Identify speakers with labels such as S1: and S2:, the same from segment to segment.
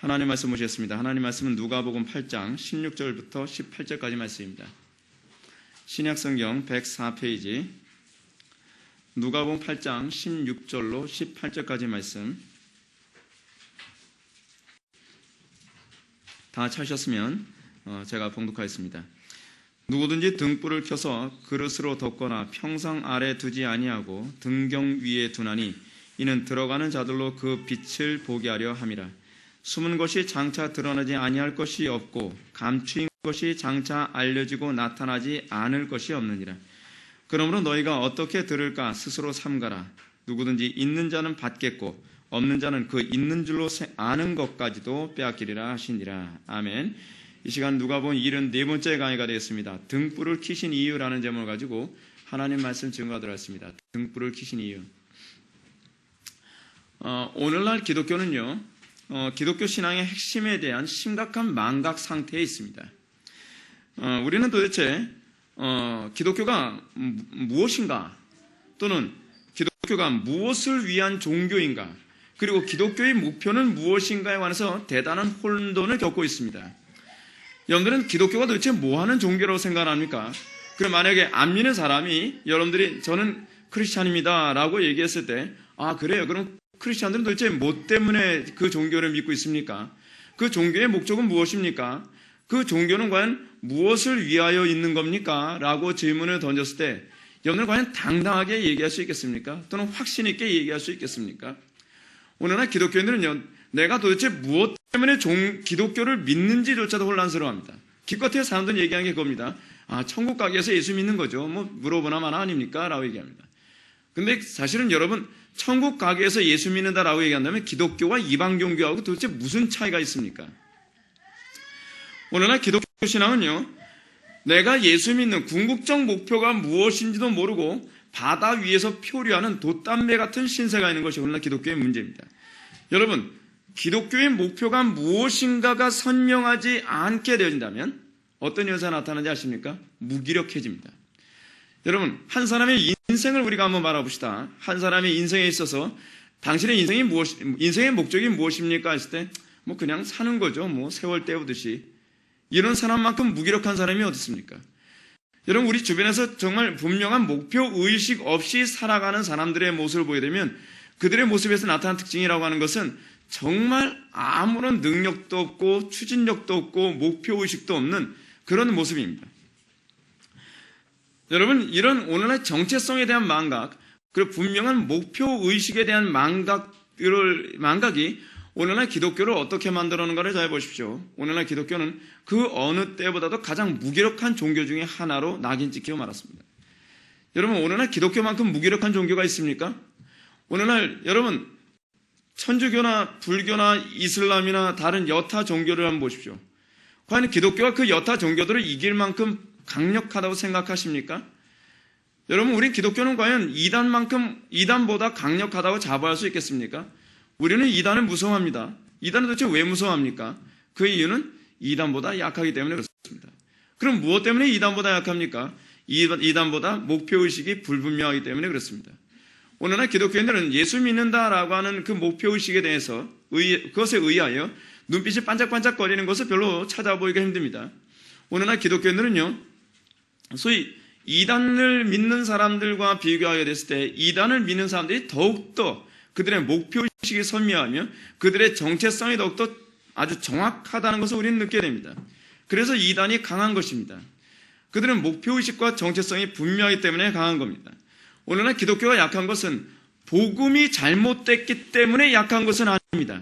S1: 하나님 말씀 보시겠습니다. 하나님 말씀은 누가복음 8장 16절부터 18절까지 말씀입니다. 신약성경 104페이지 누가복음 8장 16절로 18절까지 말씀. 다 찾으셨으면 제가 봉독하겠습니다. 누구든지 등불을 켜서 그릇으로 덮거나 평상 아래 두지 아니하고 등경 위에 두나니 이는 들어가는 자들로 그 빛을 보게 하려 함이라. 숨은 것이 장차 드러나지 아니할 것이 없고 감추인 것이 장차 알려지고 나타나지 않을 것이 없느니라. 그러므로 너희가 어떻게 들을까 스스로 삼가라. 누구든지 있는 자는 받겠고 없는 자는 그 있는 줄로 아는 것까지도 빼앗기리라 하시니라. 아멘. 이 시간 누가복음 74번째 강의가 되겠습니다. 등불을 켜신 이유라는 제목을 가지고 하나님 말씀 증거하도록 하겠습니다. 등불을 켜신 이유. 오늘날 기독교는요, 기독교 신앙의 핵심에 대한 심각한 망각 상태에 있습니다. 우리는 도대체 기독교가 무엇인가, 또는 기독교가 무엇을 위한 종교인가, 그리고 기독교의 목표는 무엇인가에 관해서 대단한 혼돈을 겪고 있습니다. 여러분들은 기독교가 도대체 뭐하는 종교라고 생각합니까? 그럼 만약에 안 믿는 사람이 여러분들이 저는 크리스찬입니다 라고 얘기했을 때, 아 그래요? 그럼 크리스찬들은 도대체 뭐 때문에 그 종교를 믿고 있습니까? 그 종교의 목적은 무엇입니까? 그 종교는 과연 무엇을 위하여 있는 겁니까? 라고 질문을 던졌을 때 여러분은 과연 당당하게 얘기할 수 있겠습니까? 또는 확신 있게 얘기할 수 있겠습니까? 오늘날 기독교인들은요, 내가 도대체 무엇 때문에 기독교를 믿는지조차도 혼란스러워합니다. 기껏해야 사람들은 얘기하는 게 그겁니다. 아, 천국 가기 위해서 예수 믿는 거죠. 뭐 물어보나 마나 아닙니까? 라고 얘기합니다. 근데 사실은 여러분, 천국 가기 위해서 예수 믿는다라고 얘기한다면 기독교와 이방 종교하고 도대체 무슨 차이가 있습니까? 오늘날 기독교 신앙은요, 내가 예수 믿는 궁극적 목표가 무엇인지도 모르고 바다 위에서 표류하는 돛담배 같은 신세가 있는 것이 오늘날 기독교의 문제입니다. 여러분, 기독교의 목표가 무엇인가가 선명하지 않게 되어진다면 어떤 현상이 나타나는지 아십니까? 무기력해집니다. 여러분, 한 사람의 인생을 우리가 한번 바라봅시다. 한 사람의 인생에 있어서 당신의 인생의 목적이 무엇입니까? 했을 때, 뭐 그냥 사는 거죠. 뭐 세월 때우듯이. 이런 사람만큼 무기력한 사람이 어디 있습니까? 여러분, 우리 주변에서 정말 분명한 목표 의식 없이 살아가는 사람들의 모습을 보게 되면 그들의 모습에서 나타난 특징이라고 하는 것은 정말 아무런 능력도 없고 추진력도 없고 목표 의식도 없는 그런 모습입니다. 여러분, 이런 오늘날 정체성에 대한 망각, 그리고 분명한 목표 의식에 대한 망각이 오늘날 기독교를 어떻게 만들어 놓은가를 잘 보십시오. 오늘날 기독교는 그 어느 때보다도 가장 무기력한 종교 중에 하나로 낙인 찍히고 말았습니다. 여러분, 오늘날 기독교만큼 무기력한 종교가 있습니까? 오늘날 여러분, 천주교나 불교나 이슬람이나 다른 여타 종교를 한번 보십시오. 과연 기독교가 그 여타 종교들을 이길 만큼 강력하다고 생각하십니까? 여러분, 우리 기독교는 과연 이단보다 강력하다고 자부할 수 있겠습니까? 우리는 이단을 무서워합니다. 이단은 도대체 왜 무서워합니까? 그 이유는 이단보다 약하기 때문에 그렇습니다. 그럼 무엇 때문에 이단보다 약합니까? 이단보다 목표의식이 불분명하기 때문에 그렇습니다. 오늘날 기독교인들은 예수 믿는다라고 하는 그 목표의식에 대해서 그것에 의하여 눈빛이 반짝반짝거리는 것을 별로 찾아보기가 힘듭니다. 오늘날 기독교인들은요, 소위 이단을 믿는 사람들과 비교하게 됐을 때 이단을 믿는 사람들이 더욱더 그들의 목표의식이 선명하며 그들의 정체성이 더욱더 아주 정확하다는 것을 우리는 느끼게 됩니다. 그래서 이단이 강한 것입니다. 그들은 목표의식과 정체성이 분명하기 때문에 강한 겁니다. 오늘날 기독교가 약한 것은 복음이 잘못됐기 때문에 약한 것은 아닙니다.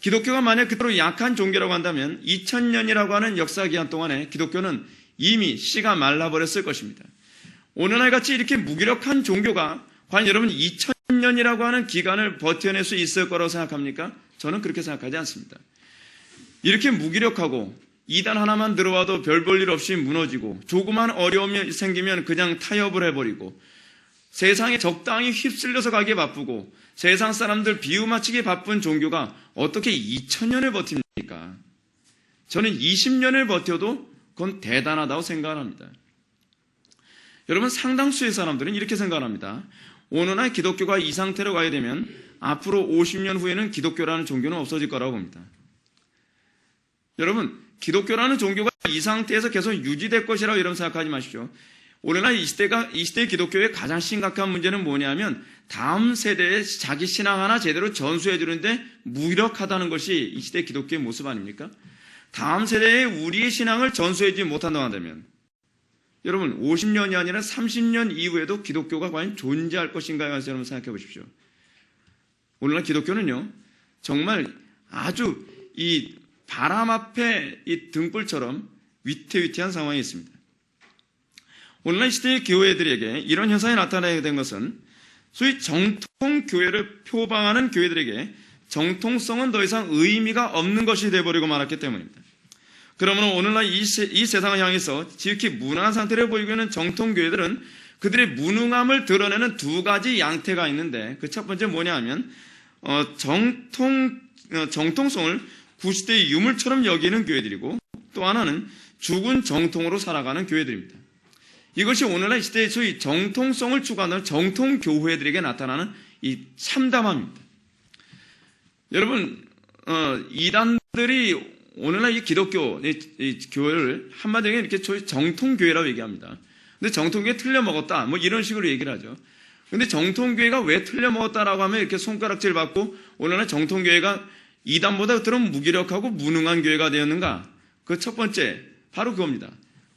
S1: 기독교가 만약 그대로 약한 종교라고 한다면 2000년이라고 하는 역사 기간 동안에 기독교는 이미 씨가 말라버렸을 것입니다. 오늘날 같이 이렇게 무기력한 종교가 과연 여러분 2000년이라고 하는 기간을 버텨낼 수 있을 거라고 생각합니까? 저는 그렇게 생각하지 않습니다. 이렇게 무기력하고 이단 하나만 들어와도 별 볼 일 없이 무너지고 조그만 어려움이 생기면 그냥 타협을 해버리고 세상에 적당히 휩쓸려서 가기에 바쁘고 세상 사람들 비유맞추기에 바쁜 종교가 어떻게 2000년을 버팁니까? 저는 20년을 버텨도 그건 대단하다고 생각합니다. 여러분, 상당수의 사람들은 이렇게 생각합니다. 오늘날 기독교가 이 상태로 가야 되면 앞으로 50년 후에는 기독교라는 종교는 없어질 거라고 봅니다. 여러분, 기독교라는 종교가 이 상태에서 계속 유지될 것이라고 여러분 생각하지 마십시오. 오늘날 이 시대의 기독교의 가장 심각한 문제는 뭐냐면 다음 세대에 자기 신앙 하나 제대로 전수해 주는데 무력하다는 것이 이 시대의 기독교의 모습 아닙니까? 다음 세대에 우리의 신앙을 전수해 주지 못한다고 한다면 여러분 50년이 아니라 30년 이후에도 기독교가 과연 존재할 것인가요? 해서 여러분 생각해 보십시오. 오늘날 기독교는요 정말 아주 이 바람 앞에 이 등불처럼 위태위태한 상황이 있습니다. 오늘날 시대의 교회들에게 이런 현상이 나타나게 된 것은 소위 정통교회를 표방하는 교회들에게 정통성은 더 이상 의미가 없는 것이 되어버리고 말았기 때문입니다. 그러므로 오늘날 이 세상을 향해서 지극히 무능한 상태를 보이고 있는 정통교회들은 그들의 무능함을 드러내는 두 가지 양태가 있는데 그 첫 번째 뭐냐 하면 정통성을 구시대의 유물처럼 여기는 교회들이고 또 하나는 죽은 정통으로 살아가는 교회들입니다. 이것이 오늘날 이 시대의 소위 정통성을 추구하는 정통교회들에게 나타나는 이 참담함입니다. 여러분, 이단들이 오늘날 이 기독교, 이 교회를 한마디로 이렇게 정통교회라고 얘기합니다. 근데 정통교회 틀려먹었다, 뭐 이런 식으로 얘기를 하죠. 근데 정통교회가 왜 틀려먹었다라고 하면 이렇게 손가락질 받고 오늘날 정통교회가 이단보다 그런 무기력하고 무능한 교회가 되었는가? 그 첫 번째, 바로 그겁니다.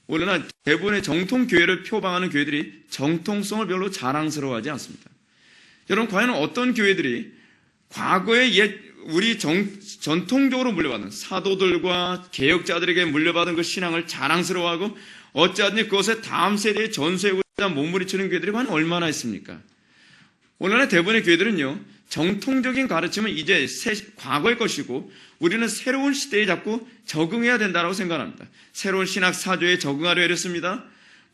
S1: 오늘날 대부분의 정통교회를 표방하는 교회들이 정통성을 별로 자랑스러워하지 않습니다. 여러분, 과연 어떤 교회들이 과거에 우리 전통적으로 물려받은 사도들과 개혁자들에게 물려받은 그 신앙을 자랑스러워하고 어찌하든지 그것에 다음 세대에 전수하고자 몸부림치는 교회들이 과연 얼마나 있습니까? 오늘날 대부분의 교회들은요, 정통적인 가르침은 이제 과거의 것이고 우리는 새로운 시대에 자꾸 적응해야 된다고 생각합니다. 새로운 신학 사조에 적응하려 애렸습니다.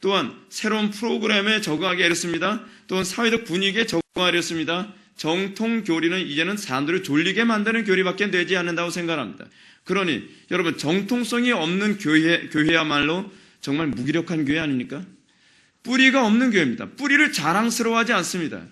S1: 또한 새로운 프로그램에 적응하기 애렸습니다. 또한 사회적 분위기에 적응하려 했습니다. 정통 교리는 이제는 사람들을 졸리게 만드는 교리밖에 되지 않는다고 생각합니다. 그러니 여러분, 정통성이 없는 교회야말로 정말 무기력한 교회 아닙니까? 뿌리가 없는 교회입니다. 뿌리를 자랑스러워하지 않습니다.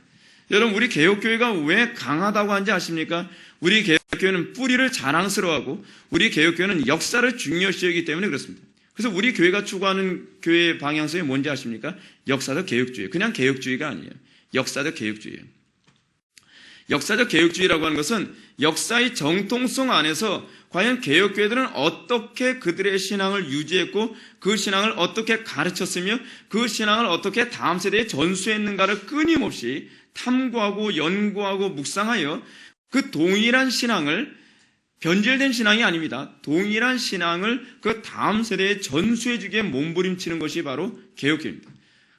S1: 여러분, 우리 개혁교회가 왜 강하다고 하는지 아십니까? 우리 개혁교회는 뿌리를 자랑스러워하고 우리 개혁교회는 역사를 중요시 여기기 때문에 그렇습니다. 그래서 우리 교회가 추구하는 교회의 방향성이 뭔지 아십니까? 역사적 개혁주의. 그냥 개혁주의가 아니에요. 역사적 개혁주의예요. 역사적 개혁주의라고 하는 것은 역사의 정통성 안에서 과연 개혁교회들은 어떻게 그들의 신앙을 유지했고 그 신앙을 어떻게 가르쳤으며 그 신앙을 어떻게 다음 세대에 전수했는가를 끊임없이 탐구하고 연구하고 묵상하여 그 동일한 신앙을, 변질된 신앙이 아닙니다. 동일한 신앙을 그 다음 세대에 전수해주기에 몸부림치는 것이 바로 개혁교회입니다.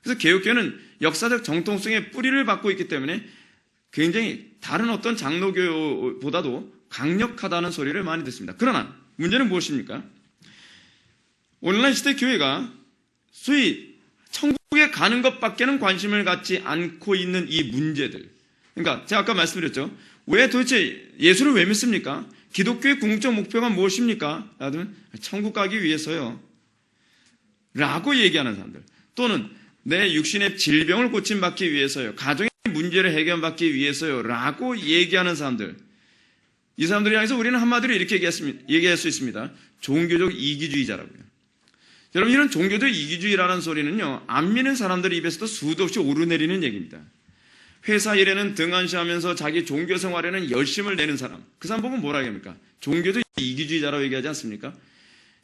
S1: 그래서 개혁교회는 역사적 정통성의 뿌리를 받고 있기 때문에 굉장히 다른 어떤 장로교보다도 강력하다는 소리를 많이 듣습니다. 그러나 문제는 무엇입니까? 오늘날 시대 교회가 소위 천국에 가는 것밖에는 관심을 갖지 않고 있는 이 문제들. 그러니까 제가 아까 말씀드렸죠. 왜 도대체 예수를 왜 믿습니까? 기독교의 궁극적 목표가 무엇입니까? 라면 천국 가기 위해서요. 라고 얘기하는 사람들. 또는 내 육신의 질병을 고침받기 위해서요. 가정의 문제를 해결받기 위해서요. 라고 얘기하는 사람들. 이 사람들을 향해서 우리는 한마디로 이렇게 얘기할 수 있습니다. 종교적 이기주의자라고요. 여러분, 이런 종교적 이기주의라는 소리는요, 안 믿는 사람들 입에서도 수도 없이 오르내리는 얘기입니다. 회사 일에는 등한시하면서 자기 종교 생활에는 열심을 내는 사람, 그 사람 보고 뭐라 합니까? 종교적 이기주의자라고 얘기하지 않습니까?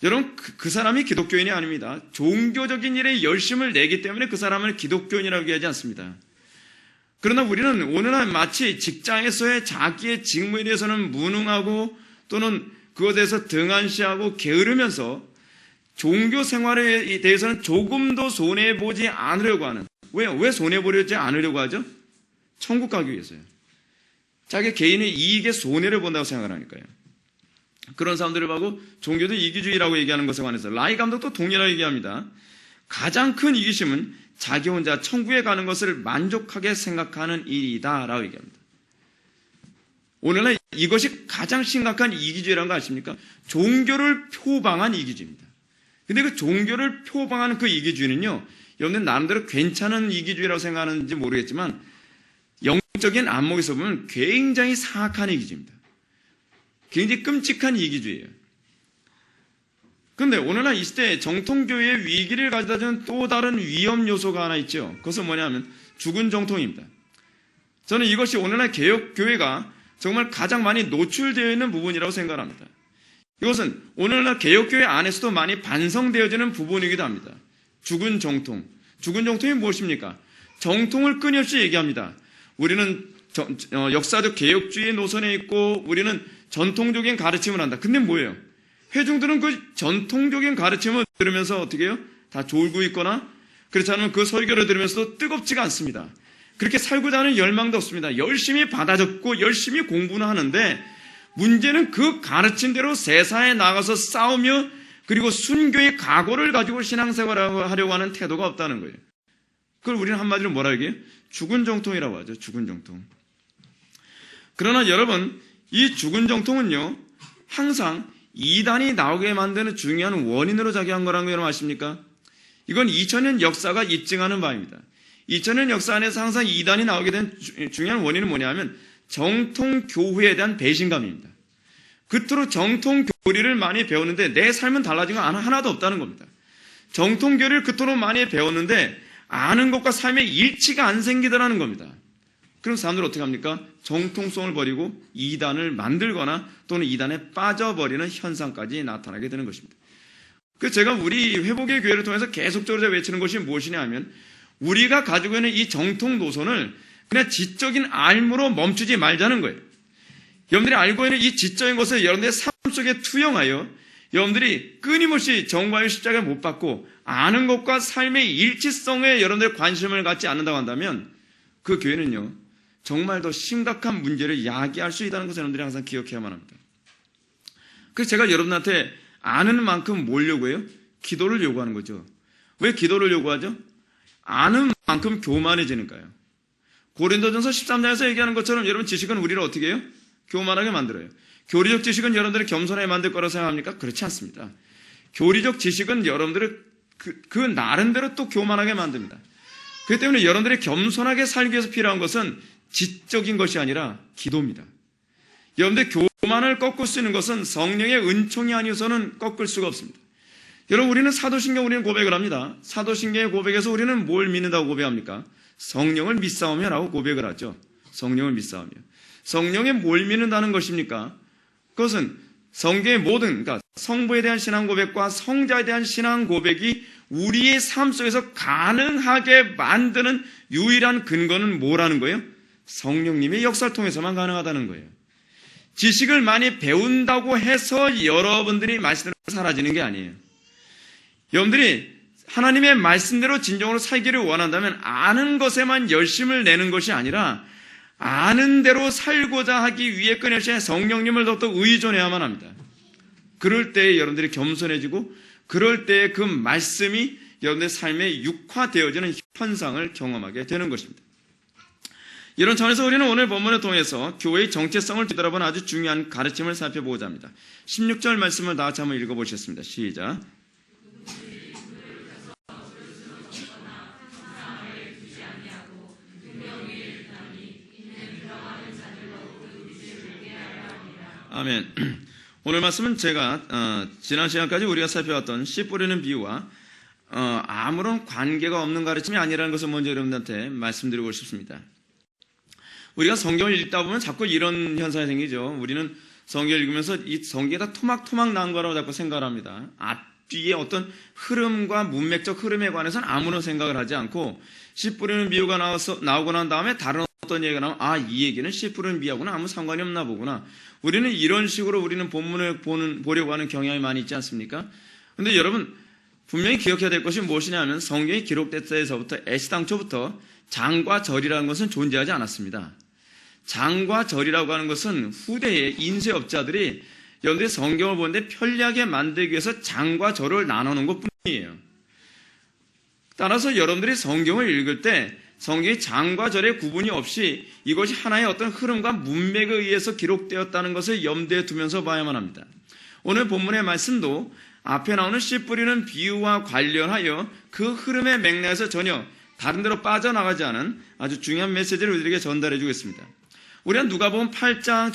S1: 여러분, 그 사람이 기독교인이 아닙니다. 종교적인 일에 열심을 내기 때문에 그 사람을 기독교인이라고 얘기하지 않습니다. 그러나 우리는 오늘날 마치 직장에서의 자기의 직무에 대해서는 무능하고 또는 그것에 대해서 등한시하고 게으르면서 종교 생활에 대해서는 조금도 손해보지 않으려고 하는, 왜 손해보지 않으려고 하죠? 천국 가기 위해서요. 자기 개인의 이익에 손해를 본다고 생각하니까요. 그런 사람들을 보고 종교도 이기주의라고 얘기하는 것에 관해서 라이 감독도 동일하게 얘기합니다. 가장 큰 이기심은 자기 혼자 천국에 가는 것을 만족하게 생각하는 일이다 라고 얘기합니다. 오늘날 이것이 가장 심각한 이기주의라는 거 아십니까? 종교를 표방한 이기주의입니다. 근데 그 종교를 표방하는 그 이기주의는요, 여러분들 나름대로 괜찮은 이기주의라고 생각하는지 모르겠지만 영적인 안목에서 보면 굉장히 사악한 이기주의입니다. 굉장히 끔찍한 이기주의예요. 그런데 오늘날 이 시대에 정통교회의 위기를 가져다주는 또 다른 위험 요소가 하나 있죠. 그것은 뭐냐면 죽은 정통입니다. 저는 이것이 오늘날 개혁교회가 정말 가장 많이 노출되어 있는 부분이라고 생각합니다. 이것은 오늘날 개혁교회 안에서도 많이 반성되어지는 부분이기도 합니다. 죽은 정통. 죽은 정통이 무엇입니까? 정통을 끊임없이 얘기합니다. 우리는 역사적 개혁주의 노선에 있고 우리는 전통적인 가르침을 한다. 근데 뭐예요? 회중들은 그 전통적인 가르침을 들으면서 어떻게 해요? 다 졸고 있거나 그렇지 않으면 그 설교를 들으면서도 뜨겁지가 않습니다. 그렇게 살고자 하는 열망도 없습니다. 열심히 받아 적고 열심히 공부는 하는데 문제는 그 가르침대로 세상에 나가서 싸우며 그리고 순교의 각오를 가지고 신앙생활을 하려고 하는 태도가 없다는 거예요. 그걸 우리는 한마디로 뭐라 얘기해요? 죽은 정통이라고 하죠. 죽은 정통. 그러나 여러분, 이 죽은 정통은요, 항상 이단이 나오게 만드는 중요한 원인으로 작용한 거라는 거 여러분 아십니까? 이건 2000년 역사가 입증하는 바입니다. 2000년 역사 안에서 항상 이단이 나오게 된 중요한 원인은 뭐냐면 정통교회에 대한 배신감입니다. 그토록 정통교리를 많이 배웠는데 내 삶은 달라진 거 하나도 없다는 겁니다. 정통교리를 그토록 많이 배웠는데 아는 것과 삶의 일치가 안 생기더라는 겁니다. 그럼 사람들은 어떻게 합니까? 정통성을 버리고 이단을 만들거나 또는 이단에 빠져버리는 현상까지 나타나게 되는 것입니다. 그래서 제가 우리 회복의 교회를 통해서 계속적으로 외치는 것이 무엇이냐 하면 우리가 가지고 있는 이 정통 노선을 그냥 지적인 알무로 멈추지 말자는 거예요. 여러분들이 알고 있는 이 지적인 것을 여러분들의 삶 속에 투영하여 여러분들이 끊임없이 정과의 십자가를 못 받고 아는 것과 삶의 일치성에 여러분들의 관심을 갖지 않는다고 한다면 그 교회는요 정말 더 심각한 문제를 야기할 수 있다는 것을 여러분들이 항상 기억해야만 합니다. 그래서 제가 여러분한테 아는 만큼 뭘 요구해요? 기도를 요구하는 거죠. 왜 기도를 요구하죠? 아는 만큼 교만해지니까요. 고린도전서 13장에서 얘기하는 것처럼 여러분 지식은 우리를 어떻게 해요? 교만하게 만들어요. 교리적 지식은 여러분들을 겸손하게 만들 거라고 생각합니까? 그렇지 않습니다. 교리적 지식은 여러분들을 그 나름대로 또 교만하게 만듭니다. 그렇기 때문에 여러분들이 겸손하게 살기 위해서 필요한 것은 지적인 것이 아니라 기도입니다. 여러분들 교만을 꺾을 수 있는 것은 성령의 은총이 아니어서는 꺾을 수가 없습니다. 여러분 우리는 사도신경 우리는 고백을 합니다. 사도신경의 고백에서 우리는 뭘 믿는다고 고백합니까? 성령을 믿사오며라고 고백을 하죠. 성령을 믿사오며. 성령에 뭘 믿는다는 것입니까? 그것은 성경의 모든 그러니까 성부에 대한 신앙 고백과 성자에 대한 신앙 고백이 우리의 삶 속에서 가능하게 만드는 유일한 근거는 뭐라는 거예요? 성령님의 역사를 통해서만 가능하다는 거예요. 지식을 많이 배운다고 해서 여러분들이 말씀대로 사라지는 게 아니에요. 여러분들이 하나님의 말씀대로 진정으로 살기를 원한다면 아는 것에만 열심을 내는 것이 아니라 아는 대로 살고자 하기 위해 끊임없이 성령님을 더욱더 의존해야만 합니다. 그럴 때에 여러분들이 겸손해지고 그럴 때에 그 말씀이 여러분들의 삶에 육화되어지는 현상을 경험하게 되는 것입니다. 이런 차원에서 우리는 오늘 본문을 통해서 교회의 정체성을 뒤돌아보는 아주 중요한 가르침을 살펴보고자 합니다. 16절 말씀을 다 같이 한번 읽어보시겠습니다. 시작. 아멘. 오늘 말씀은 제가 지난 시간까지 우리가 살펴왔던 씨 뿌리는 비유와 아무런 관계가 없는 가르침이 아니라는 것을 먼저 여러분들한테 말씀드리고 싶습니다. 우리가 성경을 읽다 보면 자꾸 이런 현상이 생기죠. 우리는 성경을 읽으면서 이 성경이 다 토막토막 난 거라고 자꾸 생각을 합니다. 앞뒤의 어떤 흐름과 문맥적 흐름에 관해서는 아무런 생각을 하지 않고 씨 뿌리는 비유가 나오고 난 다음에 다른 어떤 얘기가 나오면 이 얘기는 씨 뿌리는 비유하고는 아무 상관이 없나 보구나. 우리는 이런 식으로 우리는 본문을 보려고 하는 경향이 많이 있지 않습니까? 그런데 여러분 분명히 기억해야 될 것이 무엇이냐면 성경이 기록될 때에서부터 애시당초부터 장과 절이라는 것은 존재하지 않았습니다. 장과 절이라고 하는 것은 후대의 인쇄업자들이 여러분들이 성경을 보는데 편리하게 만들기 위해서 장과 절을 나누는 것뿐이에요. 따라서 여러분들이 성경을 읽을 때 성경이 장과 절의 구분이 없이 이것이 하나의 어떤 흐름과 문맥에 의해서 기록되었다는 것을 염두에 두면서 봐야만 합니다. 오늘 본문의 말씀도 앞에 나오는 씨 뿌리는 비유와 관련하여 그 흐름의 맥락에서 전혀 다른 데로 빠져나가지 않은 아주 중요한 메시지를 우리에게 전달해 주겠습니다. 우리는 누가복음 8장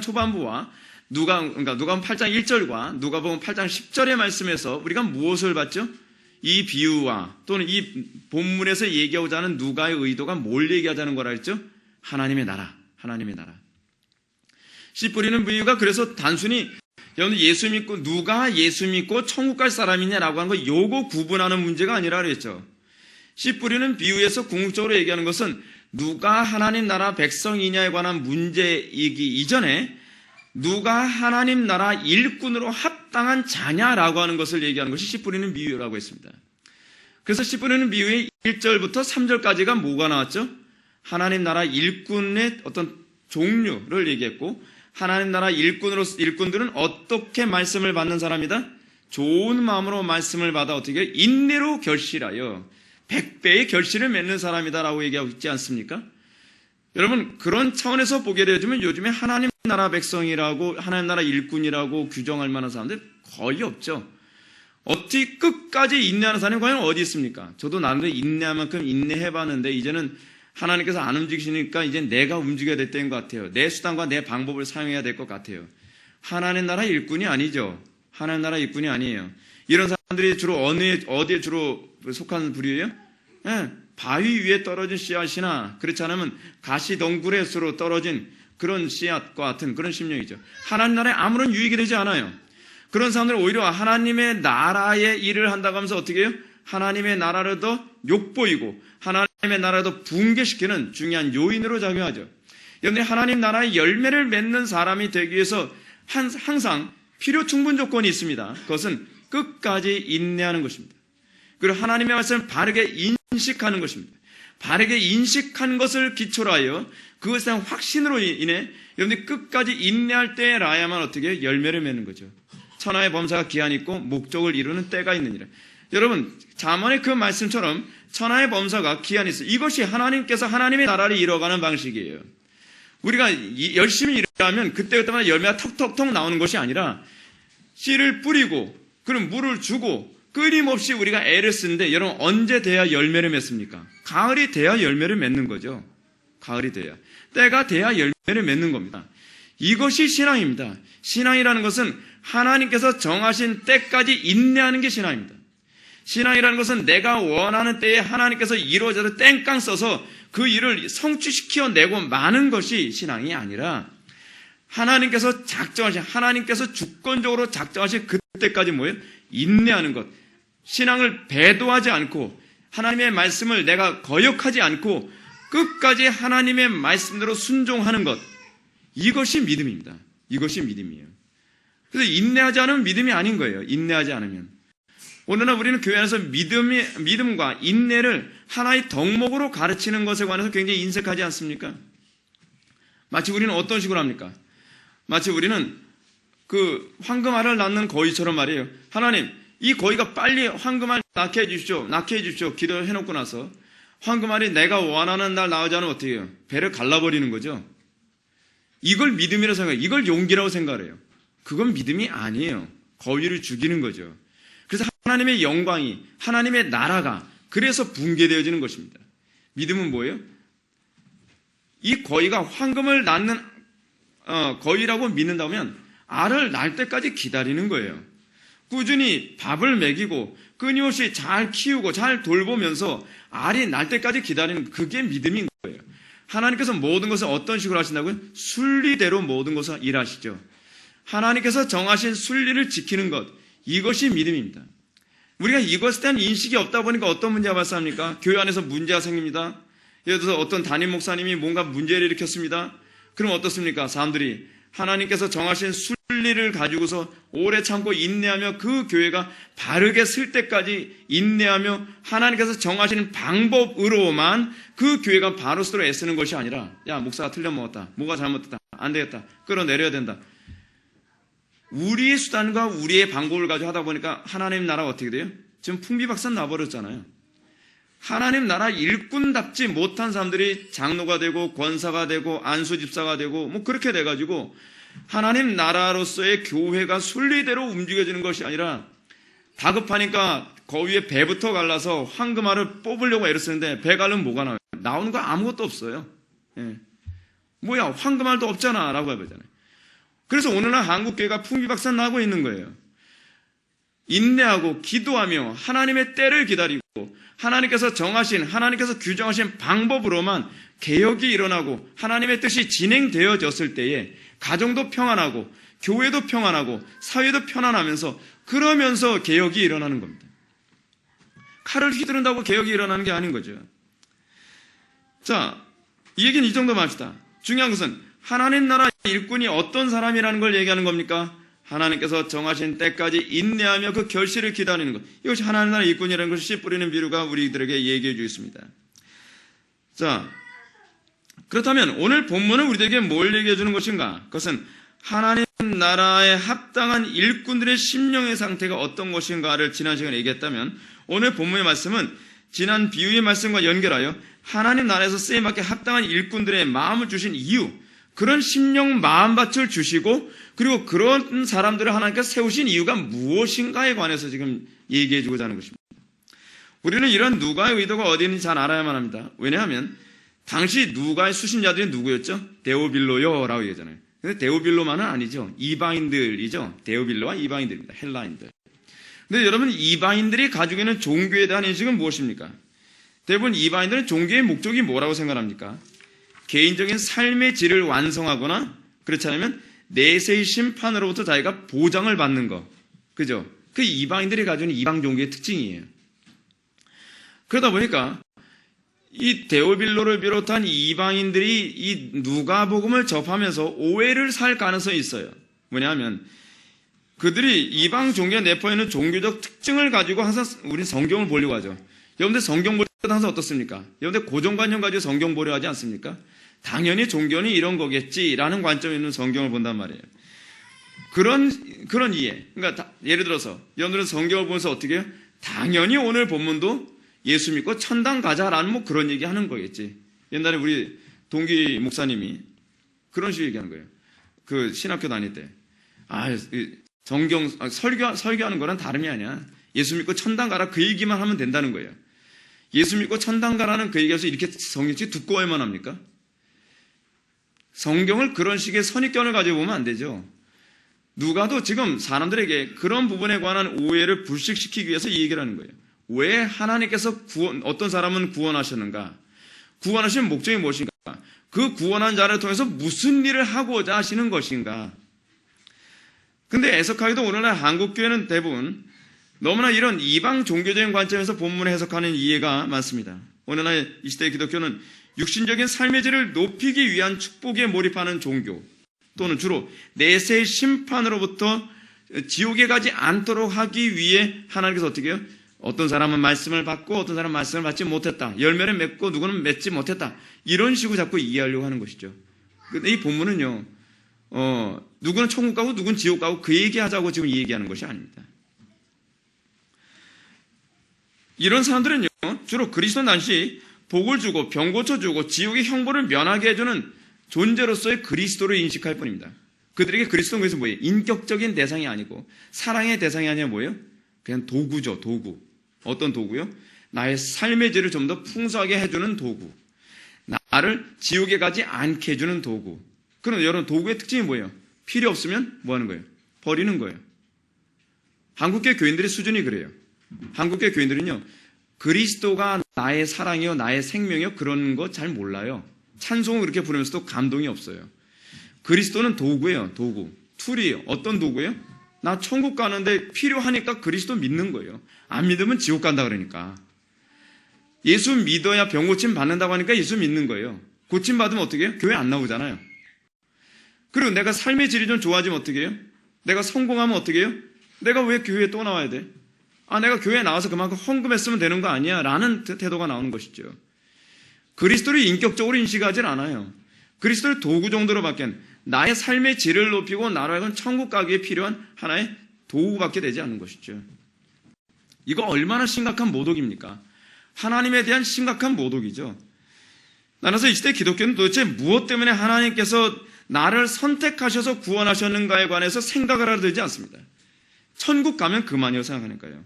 S1: 초반부와 누가복음 8장 1절과 누가복음 8장 10절의 말씀에서 우리가 무엇을 봤죠? 이 비유와 또는 이 본문에서 얘기하고자 하는 누가의 의도가 뭘 얘기하자는 거라 했죠? 하나님의 나라, 하나님의 나라. 씨 뿌리는 비유가 그래서 단순히 여러분 예수 믿고 누가 예수 믿고 천국 갈 사람이냐라고 하는 거 요거 구분하는 문제가 아니라 그랬죠. 씨 뿌리는 비유에서 궁극적으로 얘기하는 것은 누가 하나님 나라 백성이냐에 관한 문제이기 이전에 누가 하나님 나라 일꾼으로 합당한 자냐라고 하는 것을 얘기하는 것이 씨 뿌리는 비유라고 했습니다. 그래서 씨 뿌리는 비유의 1절부터 3절까지가 뭐가 나왔죠? 하나님 나라 일꾼의 어떤 종류를 얘기했고 하나님 나라 일꾼들은 어떻게 말씀을 받는 사람이다? 좋은 마음으로 말씀을 받아 어떻게 인내로 결실하여 100배의 결실을 맺는 사람이다라고 얘기하고 있지 않습니까? 여러분 그런 차원에서 보게 되어지면 요즘에 하나님 나라 백성이라고 하나님 나라 일꾼이라고 규정할 만한 사람들 거의 없죠. 어떻게 끝까지 인내하는 사람이 과연 어디 있습니까? 저도 나름대로 인내할 만큼 인내해봤는데 이제는 하나님께서 안 움직이시니까 이제 내가 움직여야 될 것 같아요. 내 수단과 내 방법을 사용해야 될 것 같아요. 하나님 나라 일꾼이 아니죠. 하나님 나라 일꾼이 아니에요. 이런 사람들이 주로 어디에 주로 속한 부류예요? 네, 바위 위에 떨어진 씨앗이나 그렇지 않으면 가시덩굴에서로 떨어진 그런 씨앗과 같은 그런 심령이죠. 하나님 나라에 아무런 유익이 되지 않아요. 그런 사람들은 오히려 하나님의 나라의 일을 한다고 하면서 어떻게 해요? 하나님의 나라를 더 욕보이고 하나님의 나라를 더 붕괴시키는 중요한 요인으로 작용하죠. 여러분들 하나님 나라의 열매를 맺는 사람이 되기 위해서 항상 필요 충분 조건이 있습니다. 그것은 끝까지 인내하는 것입니다. 그리고 하나님의 말씀을 바르게 인식하는 것입니다. 바르게 인식한 것을 기초로 하여 그것에 대한 확신으로 인해 여러분들이 끝까지 인내할 때라야만 어떻게 열매를 맺는 거죠. 천하의 범사가 기한이 있고 목적을 이루는 때가 있느니라. 여러분 잠언의 그 말씀처럼 천하의 범사가 기한이 있어요. 이것이 하나님께서 하나님의 나라를 이뤄가는 방식이에요. 우리가 열심히 일하면 그때그때마다 열매가 턱턱턱 나오는 것이 아니라 씨를 뿌리고 그럼 물을 주고 끊임없이 우리가 애를 쓰는데 여러분 언제 돼야 열매를 맺습니까? 가을이 돼야 열매를 맺는 거죠. 가을이 돼야. 때가 돼야 열매를 맺는 겁니다. 이것이 신앙입니다. 신앙이라는 것은 하나님께서 정하신 때까지 인내하는 게 신앙입니다. 신앙이라는 것은 내가 원하는 때에 하나님께서 이루어져서 땡깡 써서 그 일을 성취시켜내고 마는 것이 신앙이 아니라 하나님께서 하나님께서 주권적으로 작정하신 그때까지 뭐예요? 인내하는 것. 신앙을 배도하지 않고 하나님의 말씀을 내가 거역하지 않고 끝까지 하나님의 말씀대로 순종하는 것. 이것이 믿음입니다. 이것이 믿음이에요. 그래서 인내하지 않으면 믿음이 아닌 거예요. 인내하지 않으면. 오늘날 우리는 교회 안에서 믿음과 인내를 하나의 덕목으로 가르치는 것에 관해서 굉장히 인색하지 않습니까? 마치 우리는 어떤 식으로 합니까? 마치 우리는 그 황금알을 낳는 거위처럼 말이에요. 하나님, 이 거위가 빨리 황금알 낳게 해주십시오. 기도해놓고 나서 황금알이 내가 원하는 날 나오지 않으면 어떻게 해요? 배를 갈라버리는 거죠. 이걸 믿음이라고 생각해요. 이걸 용기라고 생각해요. 그건 믿음이 아니에요. 거위를 죽이는 거죠. 그래서 하나님의 영광이, 하나님의 나라가 그래서 붕괴되어지는 것입니다. 믿음은 뭐예요? 이 거위가 황금을 낳는 거위라고 믿는다면 알을 낳을 때까지 기다리는 거예요. 꾸준히 밥을 먹이고 끊임없이 잘 키우고 잘 돌보면서 알이 날 때까지 기다리는 그게 믿음인 거예요. 하나님께서 모든 것을 어떤 식으로 하신다고요? 순리대로 모든 것을 일하시죠. 하나님께서 정하신 순리를 지키는 것, 이것이 믿음입니다. 우리가 이것에 대한 인식이 없다 보니까 어떤 문제가 발생합니까? 교회 안에서 문제가 생깁니다. 예를 들어서 어떤 담임 목사님이 뭔가 문제를 일으켰습니다. 그럼 어떻습니까? 사람들이 하나님께서 정하신 순리를 가지고서 오래 참고 인내하며 그 교회가 바르게 쓸 때까지 인내하며 하나님께서 정하시는 방법으로만 그 교회가 바로 쓰도록 애쓰는 것이 아니라 야 목사가 틀려먹었다. 뭐가 잘못됐다. 안 되겠다. 끌어내려야 된다. 우리의 수단과 우리의 방법을 가지고 하다 보니까 하나님 나라가 어떻게 돼요? 지금 풍비박산 나버렸잖아요. 하나님 나라 일꾼답지 못한 사람들이 장로가 되고 권사가 되고 안수집사가 되고 뭐 그렇게 돼가지고 하나님 나라로서의 교회가 순리대로 움직여지는 것이 아니라 다급하니까 거위에 배부터 갈라서 황금알을 뽑으려고 애를 쓰는데 배 갈르면 뭐가 나와요? 나오는 거 아무것도 없어요. 예. 뭐야 황금알도 없잖아 라고 해보잖아요. 그래서 오늘날 한국교회가 풍비박산 나고 있는 거예요. 인내하고 기도하며 하나님의 때를 기다리고 하나님께서 정하신, 하나님께서 규정하신 방법으로만 개혁이 일어나고 하나님의 뜻이 진행되어졌을 때에 가정도 평안하고 교회도 평안하고 사회도 편안하면서 그러면서 개혁이 일어나는 겁니다. 칼을 휘두른다고 개혁이 일어나는 게 아닌 거죠. 자, 이 얘기는 이 정도 맙시다. 중요한 것은 하나님 나라 일꾼이 어떤 사람이라는 걸 얘기하는 겁니까? 하나님께서 정하신 때까지 인내하며 그 결실을 기다리는 것. 이것이 하나님 나라 일꾼이라는 것을 씨 뿌리는 비유가 우리들에게 얘기해 주겠습니다. 자, 그렇다면 오늘 본문은 우리들에게 뭘 얘기해 주는 것인가? 그것은 하나님 나라에 합당한 일꾼들의 심령의 상태가 어떤 것인가를 지난 시간에 얘기했다면 오늘 본문의 말씀은 지난 비유의 말씀과 연결하여 하나님 나라에서 쓰임받게 합당한 일꾼들의 마음을 주신 이유, 그런 심령 마음밭을 주시고 그리고 그런 사람들을 하나님께서 세우신 이유가 무엇인가에 관해서 지금 얘기해 주고자 하는 것입니다. 우리는 이런 누가의 의도가 어디 있는지 잘 알아야만 합니다. 왜냐하면 당시 누가의 수신자들이 누구였죠? 데오빌로요라고 얘기하잖아요. 근데 데오빌로만은 아니죠. 이방인들이죠. 데오빌로와 이방인들입니다. 헬라인들. 근데 여러분, 이방인들이 가지고 있는 종교에 대한 인식은 무엇입니까? 대부분 이방인들은 종교의 목적이 뭐라고 생각합니까? 개인적인 삶의 질을 완성하거나 그렇지 않으면 내세의 심판으로부터 자기가 보장을 받는 거. 그죠? 그 이방인들이 가지고 있는 이방 종교의 특징이에요. 그러다 보니까 이 데오빌로를 비롯한 이방인들이 이 누가복음을 접하면서 오해를 살 가능성이 있어요. 뭐냐면 그들이 이방 종교에 내포해 있는 종교적 특징을 가지고 항상 우리 성경을 보려고 하죠. 여러분들 성경 볼 때 항상 어떻습니까? 여러분들 고정관념 가지고 성경 보려 하지 않습니까? 당연히 종교는 이런 거겠지라는 관점에 있는 성경을 본단 말이에요. 그런 이해. 그러니까 예를 들어서 여러분들은 성경을 보면서 어떻게 해요? 당연히 오늘 본문도 예수 믿고 천당 가자라는 뭐 그런 얘기 하는 거겠지. 옛날에 우리 동기 목사님이 그런 식으로 얘기하는 거예요. 그 신학교 다닐 때. 설교하는 거랑 다름이 아니야. 예수 믿고 천당 가라 그 얘기만 하면 된다는 거예요. 예수 믿고 천당 가라는 그 얘기에서 이렇게 성경이 두꺼워야만 합니까? 성경을 그런 식의 선입견을 가지고 보면 안 되죠. 누가도 지금 사람들에게 그런 부분에 관한 오해를 불식시키기 위해서 이 얘기를 하는 거예요. 왜 하나님께서 어떤 사람은 구원하셨는가? 구원하신 목적이 무엇인가? 그 구원한 자를 통해서 무슨 일을 하고자 하시는 것인가? 근데 애석하게도 오늘날 한국교회는 대부분 너무나 이런 이방 종교적인 관점에서 본문을 해석하는 이해가 많습니다. 오늘날 이 시대의 기독교는 육신적인 삶의 질을 높이기 위한 축복에 몰입하는 종교 또는 주로 내세의 심판으로부터 지옥에 가지 않도록 하기 위해 하나님께서 어떻게 해요? 어떤 사람은 말씀을 받고 어떤 사람은 말씀을 받지 못했다. 열매를 맺고 누구는 맺지 못했다. 이런 식으로 자꾸 이해하려고 하는 것이죠. 근데 이 본문은요. 누구는 천국 가고 누구는 지옥 가고 그 얘기하자고 지금 얘기하는 것이 아닙니다. 이런 사람들은요. 주로 그리스도 당시 복을 주고 병 고쳐주고 지옥의 형벌을 면하게 해주는 존재로서의 그리스도를 인식할 뿐입니다. 그들에게 그리스도는 그래서 뭐예요? 인격적인 대상이 아니고 사랑의 대상이 아니라 뭐예요? 그냥 도구죠. 도구. 어떤 도구요? 나의 삶의 질을 좀 더 풍성하게 해주는 도구. 나를 지옥에 가지 않게 해주는 도구. 그럼 여러분 도구의 특징이 뭐예요? 필요 없으면 뭐 하는 거예요? 버리는 거예요. 한국교회 교인들의 수준이 그래요. 한국교회 교인들은요. 그리스도가 나의 사랑이요 나의 생명이요 그런 거 잘 몰라요. 찬송을 그렇게 부르면서도 감동이 없어요. 그리스도는 도구예요. 도구. 툴이에요. 어떤 도구예요? 나 천국 가는데 필요하니까 그리스도 믿는 거예요. 안 믿으면 지옥 간다 그러니까. 예수 믿어야 병 고침 받는다고 하니까 예수 믿는 거예요. 고침 받으면 어떻게 해요? 교회 안 나오잖아요. 그리고 내가 삶의 질이 좀 좋아지면 어떻게 해요? 내가 성공하면 어떻게 해요? 내가 왜 교회에 또 나와야 돼? 내가 교회에 나와서 그만큼 헌금했으면 되는 거 아니야? 라는 태도가 나오는 것이죠. 그리스도를 인격적으로 인식하진 않아요. 그리스도를 도구 정도로밖에 나의 삶의 질을 높이고 나로 하여금 천국 가기에 필요한 하나의 도구밖에 되지 않는 것이죠. 이거 얼마나 심각한 모독입니까? 하나님에 대한 심각한 모독이죠. 따라서 이 시대 기독교는 도대체 무엇 때문에 하나님께서 나를 선택하셔서 구원하셨는가에 관해서 생각을 하려 들지 않습니다. 천국 가면 그만이라고 생각하니까요.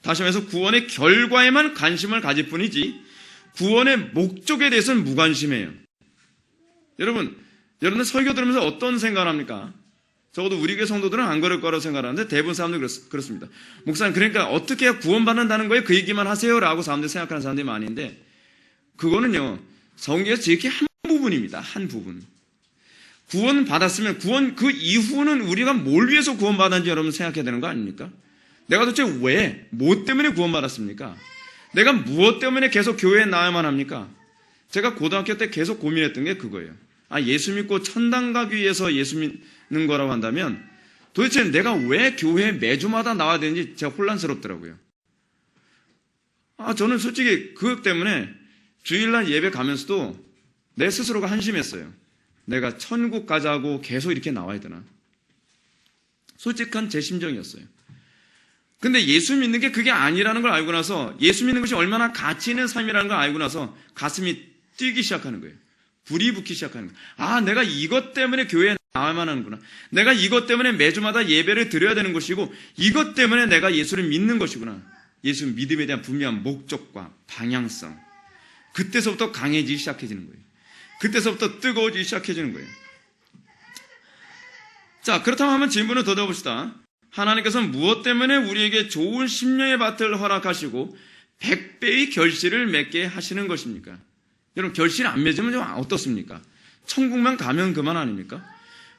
S1: 다시 말해서 구원의 결과에만 관심을 가질 뿐이지 구원의 목적에 대해서는 무관심해요. 여러분들 설교 들으면서 어떤 생각을 합니까? 적어도 우리 교회 성도들은 안 그럴 거라고 생각하는데 대부분 사람들이 그렇습니다. 목사님, 그러니까 어떻게 구원받는다는 거예요? 그 얘기만 하세요라고 사람들이 생각하는 사람들이 많은데, 그거는요, 성경에서 지극히 한 부분입니다. 한 부분. 구원 받았으면 그 이후는 우리가 뭘 위해서 구원받았는지 여러분 생각해야 되는 거 아닙니까? 내가 도대체 뭐 때문에 구원받았습니까? 내가 무엇 때문에 계속 교회에 나와야만 합니까? 제가 고등학교 때 계속 고민했던 게 그거예요. 예수 믿고 천당 가기 위해서 예수 믿는 거라고 한다면 도대체 내가 왜 교회에 매주마다 나와야 되는지 제가 혼란스럽더라고요. 저는 솔직히 그것 때문에 주일날 예배 가면서도 내 스스로가 한심했어요. 내가 천국 가자고 계속 이렇게 나와야 되나? 솔직한 제 심정이었어요. 근데 예수 믿는 게 그게 아니라는 걸 알고 나서, 예수 믿는 것이 얼마나 가치 있는 삶이라는 걸 알고 나서 가슴이 뛰기 시작하는 거예요. 불이 붙기 시작하는 거예요. 내가 이것 때문에 교회에 나와야만 하는구나. 내가 이것 때문에 매주마다 예배를 드려야 되는 것이고, 이것 때문에 내가 예수를 믿는 것이구나. 예수 믿음에 대한 분명한 목적과 방향성. 그때서부터 강해지기 시작해지는 거예요. 그때서부터 뜨거워지기 시작해지는 거예요. 자, 그렇다면 한번 질문을 더 둬봅시다. 하나님께서는 무엇 때문에 우리에게 좋은 심령의 밭을 허락하시고 100배의 결실을 맺게 하시는 것입니까? 여러분, 결실 안 맺으면 좀 어떻습니까? 천국만 가면 그만 아닙니까?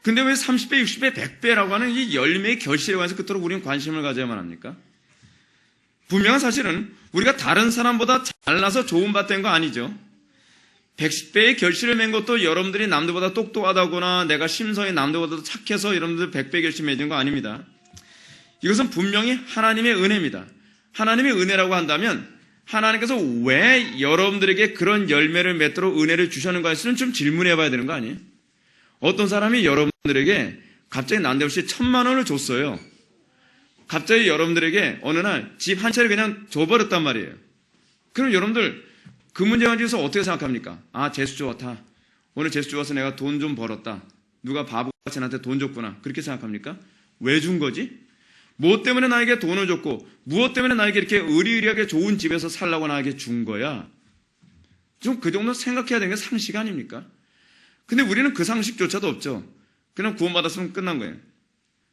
S1: 근데 왜 30배, 60배, 100배라고 하는 이 열매의 결실에 관해서 그토록 우리는 관심을 가져야만 합니까? 분명한 사실은 우리가 다른 사람보다 잘나서 좋은 밭 된 거 아니죠. 100배의 결실을 맺은 것도 여러분들이 남들보다 똑똑하다거나 내가 심성이 남들보다 착해서 여러분들 100배 결실 맺은 거 아닙니다. 이것은 분명히 하나님의 은혜입니다. 하나님의 은혜라고 한다면 하나님께서 왜 여러분들에게 그런 열매를 맺도록 은혜를 주셨는가에서는 좀 질문해 봐야 되는 거 아니에요? 어떤 사람이 여러분들에게 갑자기 난데없이 1,000만 원을 줬어요. 갑자기 여러분들에게 어느 날 집 한 채를 그냥 줘버렸단 말이에요. 그럼 여러분들 그 문제에 대해서 어떻게 생각합니까? 재수 좋다. 오늘 재수 좋아서 내가 돈 좀 벌었다. 누가 바보같이 나한테 돈 줬구나. 그렇게 생각합니까? 왜 준 거지? 무엇 때문에 나에게 돈을 줬고 무엇 때문에 나에게 이렇게 의리의리하게 좋은 집에서 살라고 나에게 준 거야? 좀 그 정도 생각해야 되는 게 상식 아닙니까? 근데 우리는 그 상식조차도 없죠. 그냥 구원받았으면 끝난 거예요.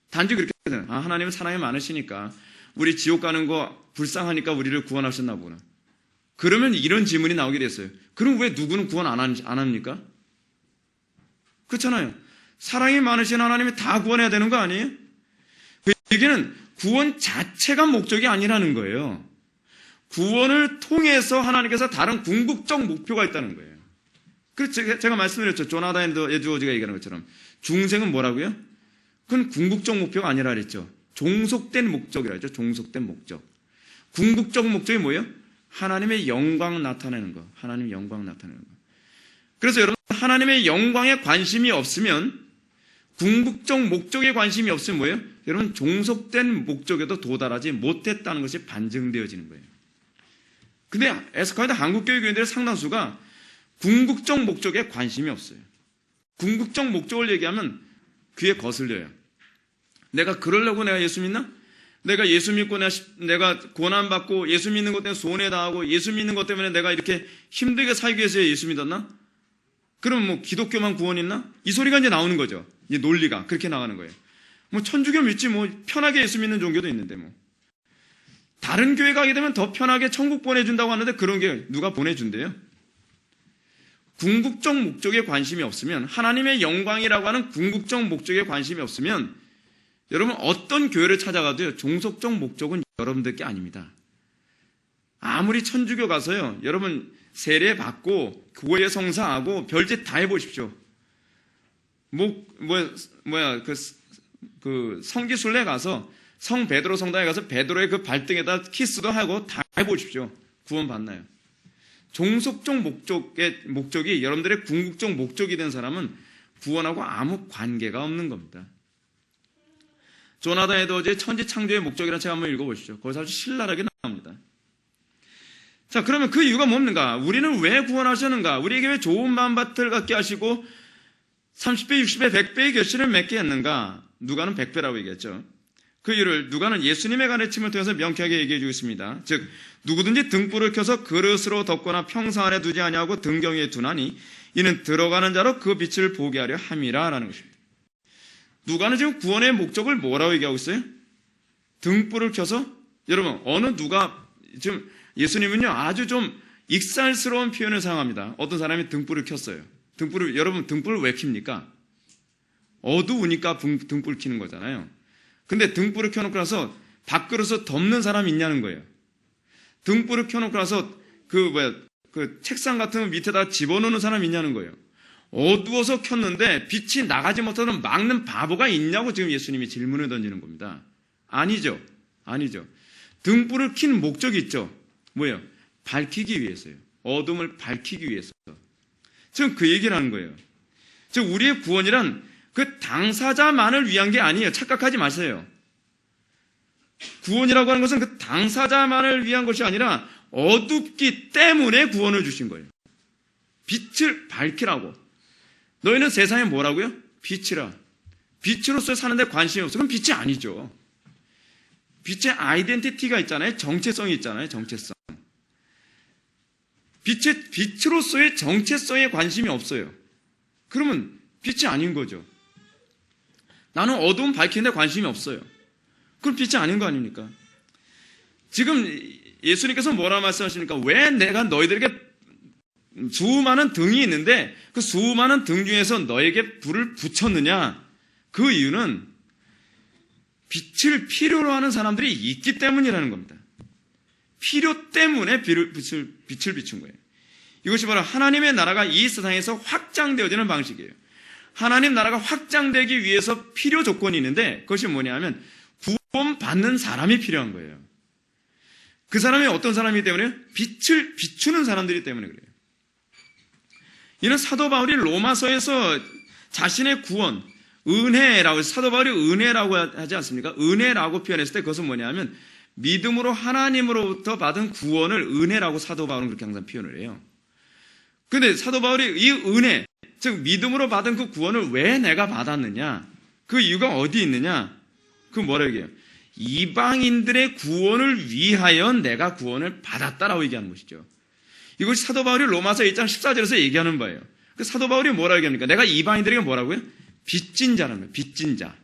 S1: 단지 그렇게 되는, 하나님은 사랑이 많으시니까 우리 지옥 가는 거 불쌍하니까 우리를 구원하셨나 보구나. 그러면 이런 질문이 나오게 됐어요. 그럼 왜 누구는 구원 안 합니까? 그렇잖아요. 사랑이 많으신 하나님이 다 구원해야 되는 거 아니에요? 그 얘기는 구원 자체가 목적이 아니라는 거예요. 구원을 통해서 하나님께서 다른 궁극적 목표가 있다는 거예요. 그래서 제가 말씀드렸죠. 조나단 에드워즈가 얘기하는 것처럼 중생은 뭐라고요? 그건 궁극적 목표가 아니라 그랬죠. 종속된 목적이라 했죠. 종속된 목적. 궁극적 목적이 뭐예요? 하나님의 영광 나타내는 거. 하나님의 영광 나타내는 거. 그래서 여러분, 하나님의 영광에 관심이 없으면, 궁극적 목적에 관심이 없으면 뭐예요? 여러분, 종속된 목적에도 도달하지 못했다는 것이 반증되어지는 거예요. 근데 에스카이드 한국교회 교인들의 상당수가 궁극적 목적에 관심이 없어요. 궁극적 목적을 얘기하면 귀에 거슬려요. 내가 그러려고 내가 예수 믿나? 내가 예수 믿고 내가 고난받고 예수 믿는 것 때문에 손해당하고 예수 믿는 것 때문에 내가 이렇게 힘들게 살기 위해서 예수 믿었나? 그럼 뭐 기독교만 구원 있나? 이 소리가 이제 나오는 거죠. 이 논리가 그렇게 나가는 거예요. 뭐 천주교 믿지 뭐 편하게 예수 믿는 종교도 있는데 뭐. 다른 교회 가게 되면 더 편하게 천국 보내준다고 하는데 그런 게 누가 보내준대요? 궁극적 목적에 관심이 없으면, 하나님의 영광이라고 하는 궁극적 목적에 관심이 없으면 여러분 어떤 교회를 찾아가도요, 종속적 목적은 여러분들 게 아닙니다. 아무리 천주교 가서요, 여러분 세례 받고 교회 성사하고 별짓 다 해보십시오. 그 성기순례 가서 성 베드로 성당에 가서 베드로의 그 발등에다 키스도 하고 다 해보십시오. 구원 받나요? 종속적 목적이 여러분들의 궁극적 목적이 된 사람은 구원하고 아무 관계가 없는 겁니다. 조나단 에드워즈의 천지창조의 목적이라는 책 한번 읽어보시죠. 거기서 아주 신랄하게 나옵니다. 자, 그러면 그 이유가 뭡니까? 우리는 왜 구원하셨는가? 우리에게 왜 좋은 마음밭을 갖게 하시고 30배, 60배, 100배의 결실을 맺게 했는가? 누가는 100배라고 얘기했죠. 그 이유를 누가는 예수님의 가르침을 통해서 명쾌하게 얘기해 주고 있습니다. 즉 누구든지 등불을 켜서 그릇으로 덮거나 평상 안에 두지 아니하고 등경 위에 두나니 이는 들어가는 자로 그 빛을 보게 하려 함이라 라는 것입니다. 누가는 지금 구원의 목적을 뭐라고 얘기하고 있어요? 등불을 켜서, 여러분, 지금 예수님은요, 아주 좀 익살스러운 표현을 사용합니다. 어떤 사람이 등불을 켰어요. 여러분, 등불을 왜 킵니까? 어두우니까 등불 켜는 거잖아요. 근데 등불을 켜놓고 나서 밥그릇을 덮는 사람이 있냐는 거예요. 등불을 켜놓고 나서 그 책상 같은 거 밑에다 집어넣는 사람이 있냐는 거예요. 어두워서 켰는데 빛이 나가지 못하는 막는 바보가 있냐고 지금 예수님이 질문을 던지는 겁니다. 아니죠. 등불을 킨 목적이 있죠. 뭐예요? 밝히기 위해서요. 어둠을 밝히기 위해서. 지금 그 얘기를 하는 거예요. 즉 우리의 구원이란 그 당사자만을 위한 게 아니에요. 착각하지 마세요. 구원이라고 하는 것은 그 당사자만을 위한 것이 아니라 어둡기 때문에 구원을 주신 거예요. 빛을 밝히라고. 너희는 세상에 뭐라고요? 빛이라. 빛으로서 사는데 관심이 없어. 그럼 빛이 아니죠. 빛의 아이덴티티가 있잖아요. 정체성이 있잖아요. 정체성. 빛으로서의 정체성에 관심이 없어요. 그러면 빛이 아닌 거죠. 나는 어두움 밝히는데 관심이 없어요. 그럼 빛이 아닌 거 아닙니까? 지금 예수님께서 뭐라 말씀하십니까? 왜 내가 너희들에게 수많은 등이 있는데 그 수많은 등 중에서 너에게 불을 붙였느냐? 그 이유는 빛을 필요로 하는 사람들이 있기 때문이라는 겁니다. 필요 때문에 빛을 비춘 거예요. 이것이 바로 하나님의 나라가 이 세상에서 확장되어지는 방식이에요. 하나님 나라가 확장되기 위해서 필요 조건이 있는데 그것이 뭐냐면 구원받는 사람이 필요한 거예요. 그 사람이 어떤 사람이기 때문에 빛을 비추는 사람들이기 때문에 그래요. 이는 사도 바울이 로마서에서 자신의 구원, 은혜라고, 사도 바울이 은혜라고 하지 않습니까? 은혜라고 표현했을 때 그것은 뭐냐면 믿음으로 하나님으로부터 받은 구원을 은혜라고 사도 바울은 그렇게 항상 표현을 해요. 근데 사도 바울이 이 은혜, 즉 믿음으로 받은 그 구원을 왜 내가 받았느냐? 그 이유가 어디 있느냐? 그 뭐라 얘기해요? 이방인들의 구원을 위하여 내가 구원을 받았다라고 얘기하는 것이죠. 이것이 사도 바울이 로마서 1장 14절에서 얘기하는 바예요. 그 사도 바울이 뭐라고 얘기합니까? 내가 이방인들에게 뭐라고요? 빚진 자라는 거예요. 빚진 자.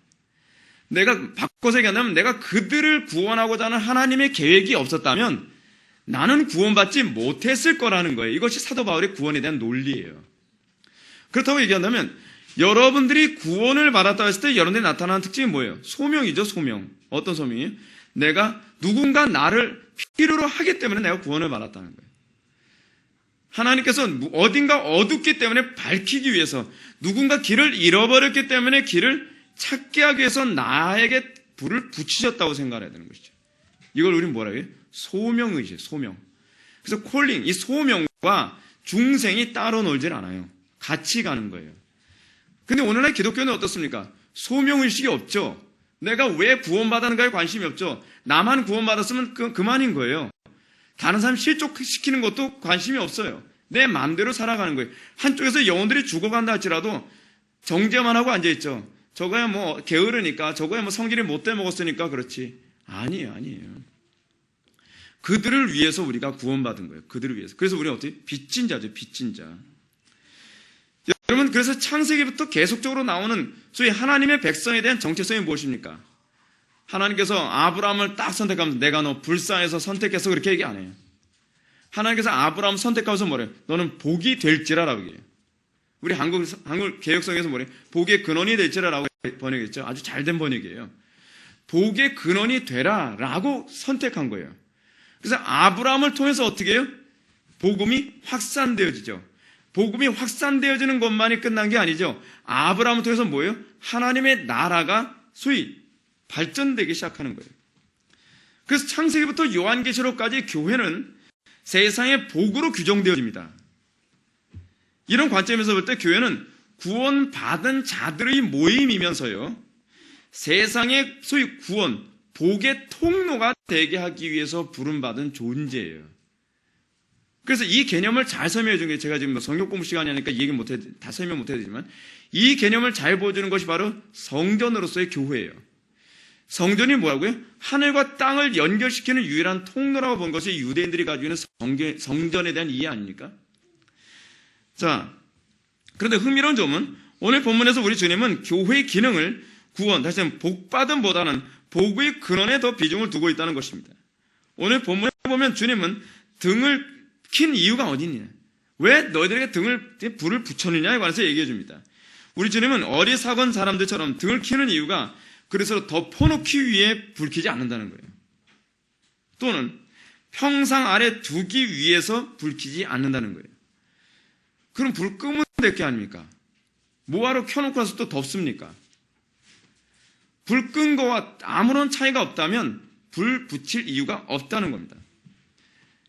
S1: 내가 바꿔서 얘기한다면 내가 그들을 구원하고자 하는 하나님의 계획이 없었다면 나는 구원받지 못했을 거라는 거예요. 이것이 사도 바울의 구원에 대한 논리예요. 그렇다고 얘기한다면 여러분들이 구원을 받았다고 했을 때 여러분들이 나타나는 특징이 뭐예요? 소명이죠, 소명. 어떤 소명이에요? 내가 누군가 나를 필요로 하기 때문에 내가 구원을 받았다는 거예요. 하나님께서 어딘가 어둡기 때문에 밝히기 위해서, 누군가 길을 잃어버렸기 때문에 길을 찾게 하기 위해서 나에게 불을 붙이셨다고 생각해야 되는 것이죠. 이걸 우리는 뭐라고 해요? 소명의식이에요, 소명. 그래서 콜링, 이 소명과 중생이 따로 놀질 않아요. 같이 가는 거예요. 근데 오늘날 기독교는 어떻습니까? 소명의식이 없죠. 내가 왜 구원받았는가에 관심이 없죠. 나만 구원받았으면 그만인 거예요. 다른 사람 실족시키는 것도 관심이 없어요. 내 마음대로 살아가는 거예요. 한쪽에서 영혼들이 죽어간다 할지라도 정죄만 하고 앉아있죠. 저거야 뭐 게으르니까, 저거야 뭐 성질이 못돼 먹었으니까 그렇지. 아니에요. 그들을 위해서 우리가 구원받은 거예요. 그들을 위해서. 그래서 우리가 어떻게? 빚진 자죠. 빚진 자. 여러분, 그래서 창세기부터 계속적으로 나오는 소위 하나님의 백성에 대한 정체성이 무엇입니까? 하나님께서 아브라함을 딱 선택하면서 내가 너 불쌍해서 선택해서 그렇게 얘기 안 해요. 하나님께서 아브라함 선택하면서 뭐래요? 너는 복이 될지라라고 얘기해요. 우리 한국 개혁성에서 뭐래요? 복의 근원이 될지라라고 번역했죠. 아주 잘된 번역이에요. 복의 근원이 되라라고 선택한 거예요. 그래서 아브라함을 통해서 어떻게 해요? 복음이 확산되어지죠. 복음이 확산되어지는 것만이 끝난 게 아니죠. 아브라함을 통해서 뭐예요? 하나님의 나라가 소위 발전되기 시작하는 거예요. 그래서 창세기부터 요한계시록까지 교회는 세상의 복으로 규정되어집니다. 이런 관점에서 볼 때 교회는 구원받은 자들의 모임이면서요, 세상의 소위 구원, 복의 통로가 되게 하기 위해서 부름받은 존재예요. 그래서 이 개념을 잘 설명해 주는 게, 제가 지금 성경 공부 시간이 하니까 이 얘기 다 설명 못 해드리지만, 이 개념을 잘 보여주는 것이 바로 성전으로서의 교회예요. 성전이 뭐라고요? 하늘과 땅을 연결시키는 유일한 통로라고 본 것이 유대인들이 가지고 있는 성전에 대한 이해 아닙니까? 자, 그런데 흥미로운 점은 오늘 본문에서 우리 주님은 교회의 기능을 구원, 다시 말하면 복받음보다는 복의 근원에 더 비중을 두고 있다는 것입니다. 오늘 본문에 보면 주님은 등을 킨 이유가 어디 있냐? 왜 너희들에게 불을 붙였느냐에 관해서 얘기해 줍니다. 우리 주님은 어리석은 사람들처럼 등을 키는 이유가 그래서 덮어놓기 위해 불 켜지 않는다는 거예요. 또는 평상 아래 두기 위해서 불 켜지 않는다는 거예요. 그럼 불 끄면 될 게 아닙니까? 뭐하러 켜놓고 나서 또 덥습니까? 불 끈 거와 아무런 차이가 없다면 불 붙일 이유가 없다는 겁니다.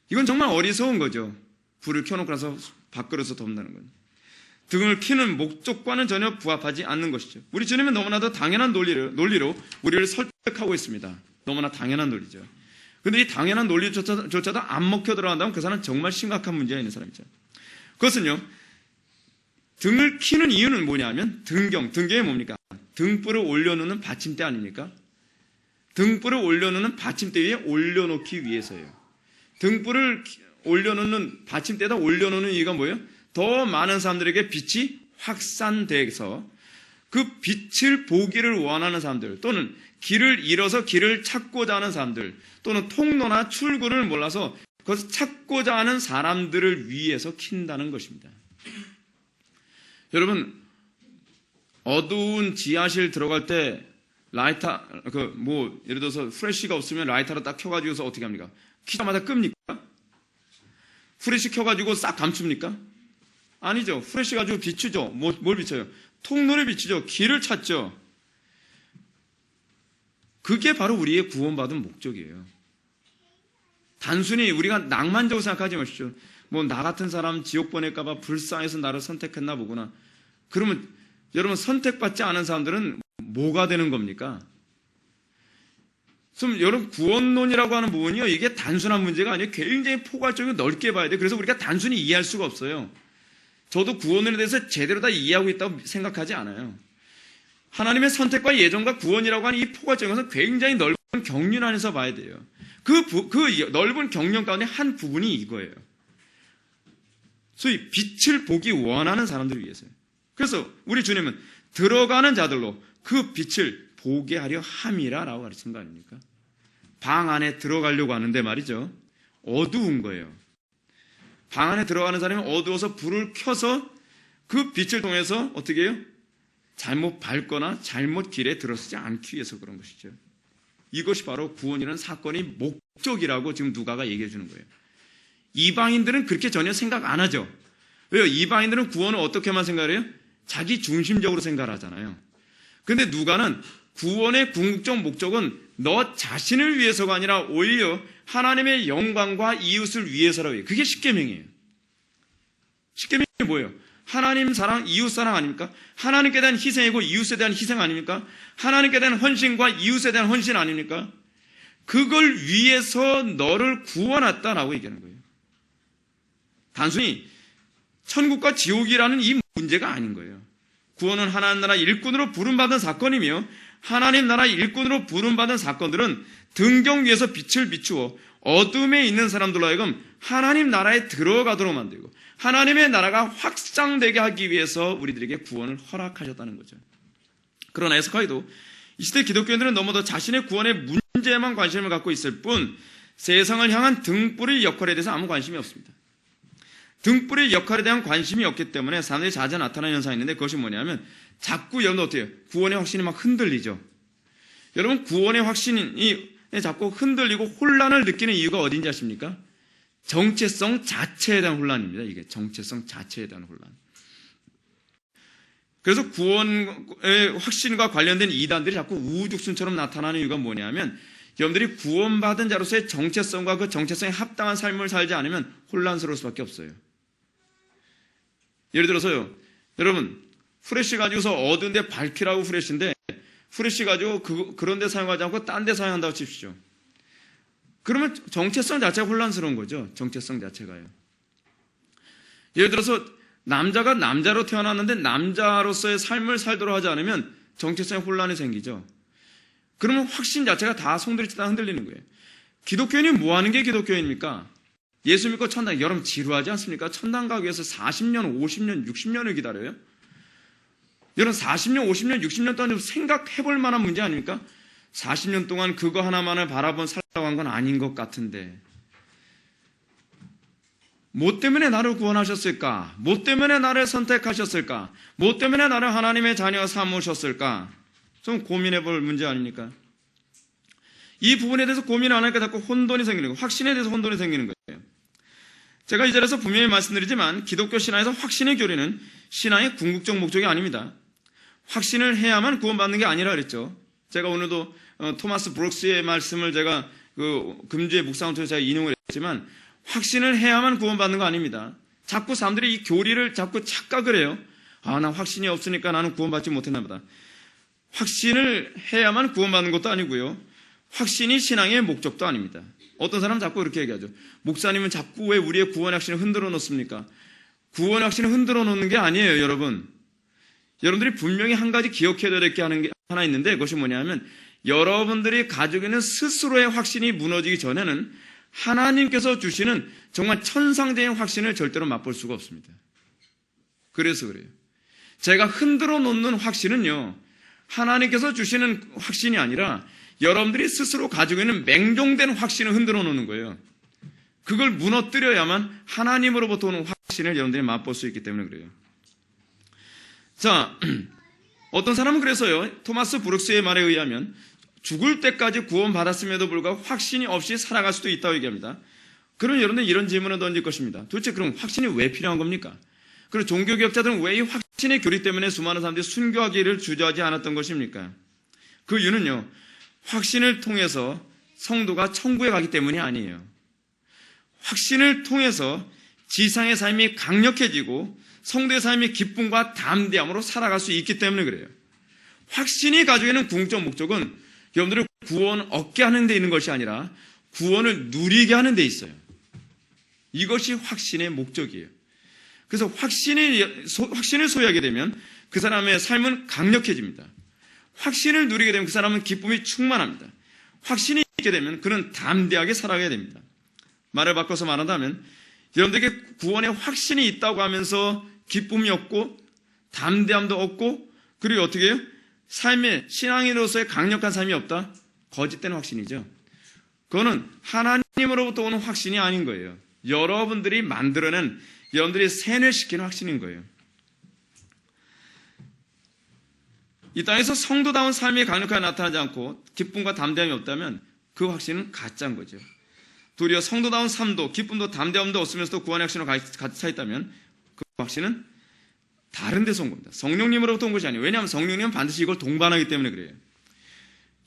S1: 이건 정말 어리석은 거죠. 불을 켜놓고 나서 밖으로서 덮는다는 건. 등을 켜는 목적과는 전혀 부합하지 않는 것이죠. 우리 주님은 너무나도 당연한 논리로 우리를 설득하고 있습니다. 너무나 당연한 논리죠. 그런데 이 당연한 논리조차도 안 먹혀 들어간다면 그 사람은 정말 심각한 문제가 있는 사람이죠. 그것은요, 등을 켜는 이유는 뭐냐면 등경이 뭡니까? 등불을 올려놓는 받침대 아닙니까? 등불을 올려놓는 받침대 위에 올려놓기 위해서예요. 등불을 올려놓는 받침대에다 올려놓는 이유가 뭐예요? 더 많은 사람들에게 빛이 확산돼서 그 빛을 보기를 원하는 사람들, 또는 길을 잃어서 길을 찾고자 하는 사람들, 또는 통로나 출구를 몰라서 그것을 찾고자 하는 사람들을 위해서 킨다는 것입니다. 여러분, 어두운 지하실 들어갈 때 라이터, 예를 들어서 프레쉬가 없으면 라이터를 딱 켜가지고서 어떻게 합니까? 키자마자 끕니까? 프레쉬 켜가지고 싹 감춥니까? 아니죠. 프레쉬 가지고 비추죠. 뭘 비춰요? 통로를 비추죠. 길을 찾죠. 그게 바로 우리의 구원받은 목적이에요. 단순히 우리가 낭만적으로 생각하지 마십시오. 나 같은 사람 지옥 보낼까봐 불쌍해서 나를 선택했나 보구나. 그러면 여러분, 선택받지 않은 사람들은 뭐가 되는 겁니까? 그럼 여러분, 구원론이라고 하는 부분이요, 이게 단순한 문제가 아니에요. 굉장히 포괄적이고 넓게 봐야 돼요. 그래서 우리가 단순히 이해할 수가 없어요. 저도 구원에 대해서 제대로 다 이해하고 있다고 생각하지 않아요. 하나님의 선택과 예정과 구원이라고 하는 이 포괄적인 것은 굉장히 넓은 경륜 안에서 봐야 돼요. 그 넓은 경륜 가운데 한 부분이 이거예요. 소위 빛을 보기 원하는 사람들을 위해서요. 그래서 우리 주님은 들어가는 자들로 그 빛을 보게 하려 함이라라고 가르치는 거 아닙니까? 방 안에 들어가려고 하는데 말이죠. 어두운 거예요. 방 안에 들어가는 사람이 어두워서 불을 켜서 그 빛을 통해서 어떻게 해요? 잘못 밟거나 잘못 길에 들어서지 않기 위해서 그런 것이죠. 이것이 바로 구원이라는 사건의 목적이라고 지금 누가가 얘기해 주는 거예요. 이방인들은 그렇게 전혀 생각 안 하죠. 왜요? 이방인들은 구원을 어떻게만 생각을 해요? 자기 중심적으로 생각을 하잖아요. 근데 누가는 구원의 궁극적 목적은 너 자신을 위해서가 아니라 오히려 하나님의 영광과 이웃을 위해서라고 해요. 그게 십계명이에요. 십계명이 뭐예요? 하나님 사랑, 이웃 사랑 아닙니까? 하나님께 대한 희생이고 이웃에 대한 희생 아닙니까? 하나님께 대한 헌신과 이웃에 대한 헌신 아닙니까? 그걸 위해서 너를 구원했다라고 얘기하는 거예요. 단순히 천국과 지옥이라는 이 문제가 아닌 거예요. 구원은 하나님 나라 일꾼으로 부름받은 사건이며 하나님 나라 일꾼으로 부름받은 사건들은 등경 위에서 빛을 비추어 어둠에 있는 사람들로 하여금 하나님 나라에 들어가도록 만들고 하나님의 나라가 확장되게 하기 위해서 우리들에게 구원을 허락하셨다는 거죠. 그러나 에스카이도 이 시대 기독교인들은 너무도 자신의 구원의 문제에만 관심을 갖고 있을 뿐 세상을 향한 등불의 역할에 대해서 아무 관심이 없습니다. 등불의 역할에 대한 관심이 없기 때문에 사람들이 자주 나타나는 현상이 있는데 그것이 뭐냐면 자꾸 여러분 어때요? 구원의 확신이 막 흔들리죠. 여러분 구원의 확신이 자꾸 흔들리고 혼란을 느끼는 이유가 어딘지 아십니까? 정체성 자체에 대한 혼란입니다. 이게 정체성 자체에 대한 혼란. 그래서 구원의 확신과 관련된 이단들이 자꾸 우후죽순처럼 나타나는 이유가 뭐냐면 여러분들이 구원받은 자로서의 정체성과 그 정체성에 합당한 삶을 살지 않으면 혼란스러울 수밖에 없어요. 예를 들어서요, 여러분 후레쉬 가지고서 어두운 데 밝히라고 후레쉬인데 후레쉬 가지고 그런 데 사용하지 않고 딴 데 사용한다고 칩시오. 그러면 정체성 자체가 혼란스러운 거죠. 정체성 자체가요. 예를 들어서 남자가 남자로 태어났는데 남자로서의 삶을 살도록 하지 않으면 정체성에 혼란이 생기죠. 그러면 확신 자체가 다 송두리치다 흔들리는 거예요. 기독교인이 뭐 하는 게 기독교인입니까? 예수 믿고 천당, 여러분 지루하지 않습니까? 천당 가기 위해서 40년, 50년, 60년을 기다려요? 여러분 40년, 50년, 60년 동안 좀 생각해 볼 만한 문제 아닙니까? 40년 동안 그거 하나만을 바라본 살라고 한 건 아닌 것 같은데 뭐 때문에 나를 구원하셨을까? 뭐 때문에 나를 선택하셨을까? 뭐 때문에 나를 하나님의 자녀 삼으셨을까? 좀 고민해 볼 문제 아닙니까? 이 부분에 대해서 고민 안 하니까 자꾸 혼돈이 생기는 거예요. 확신에 대해서 혼돈이 생기는 거예요. 제가 이 자리에서 분명히 말씀드리지만 기독교 신앙에서 확신의 교리는 신앙의 궁극적 목적이 아닙니다. 확신을 해야만 구원받는 게 아니라 그랬죠. 제가 오늘도 토마스 브룩스의 말씀을 제가 금주의 묵상을 통해서 제가 인용을 했지만 확신을 해야만 구원받는 거 아닙니다. 자꾸 사람들이 이 교리를 자꾸 착각을 해요. 나 확신이 없으니까 나는 구원받지 못했나 보다. 확신을 해야만 구원받는 것도 아니고요. 확신이 신앙의 목적도 아닙니다. 어떤 사람은 자꾸 그렇게 얘기하죠. 목사님은 자꾸 왜 우리의 구원의 확신을 흔들어 놓습니까? 구원의 확신을 흔들어 놓는 게 아니에요, 여러분. 여러분들이 분명히 한 가지 기억해야 될 게 하나 있는데 그것이 뭐냐면 여러분들이 가지고 있는 스스로의 확신이 무너지기 전에는 하나님께서 주시는 정말 천상적인 확신을 절대로 맛볼 수가 없습니다. 그래서 그래요. 제가 흔들어 놓는 확신은요, 하나님께서 주시는 확신이 아니라 여러분들이 스스로 가지고 있는 맹종된 확신을 흔들어 놓는 거예요. 그걸 무너뜨려야만 하나님으로부터 오는 확신을 여러분들이 맛볼 수 있기 때문에 그래요. 자, 어떤 사람은 그래서요, 토마스 브룩스의 말에 의하면 죽을 때까지 구원받았음에도 불구하고 확신이 없이 살아갈 수도 있다고 얘기합니다. 그럼 여러분들 이런 질문을 던질 것입니다. 도대체 그럼 확신이 왜 필요한 겁니까? 그리고 종교개혁자들은 왜 이 확신의 교리 때문에 수많은 사람들이 순교하기를 주저하지 않았던 것입니까? 그 이유는요, 확신을 통해서 성도가 천국에 가기 때문이 아니에요. 확신을 통해서 지상의 삶이 강력해지고 성도의 삶이 기쁨과 담대함으로 살아갈 수 있기 때문에 그래요. 확신이 가지고 있는 궁극적 목적은 여러분들을 구원 얻게 하는 데 있는 것이 아니라 구원을 누리게 하는 데 있어요. 이것이 확신의 목적이에요. 그래서 확신을 소유하게 되면 그 사람의 삶은 강력해집니다. 확신을 누리게 되면 그 사람은 기쁨이 충만합니다. 확신이 있게 되면 그는 담대하게 살아가야 됩니다. 말을 바꿔서 말한다면 여러분들에게 구원의 확신이 있다고 하면서 기쁨이 없고 담대함도 없고 그리고 어떻게 해요? 삶의 신앙인으로서의 강력한 삶이 없다? 거짓된 확신이죠. 그거는 하나님으로부터 오는 확신이 아닌 거예요. 여러분들이 만들어낸 여러분들이 세뇌시키는 확신인 거예요. 이 땅에서 성도다운 삶이 강력하게 나타나지 않고 기쁨과 담대함이 없다면 그 확신은 가짜인 거죠. 도리어 성도다운 삶도 기쁨도 담대함도 없으면서도 구원의 확신으로 같이 차 있다면 그 확신은 다른 데서 온 겁니다. 성령님으로부터 온 것이 아니에요. 왜냐하면 성령님은 반드시 이걸 동반하기 때문에 그래요.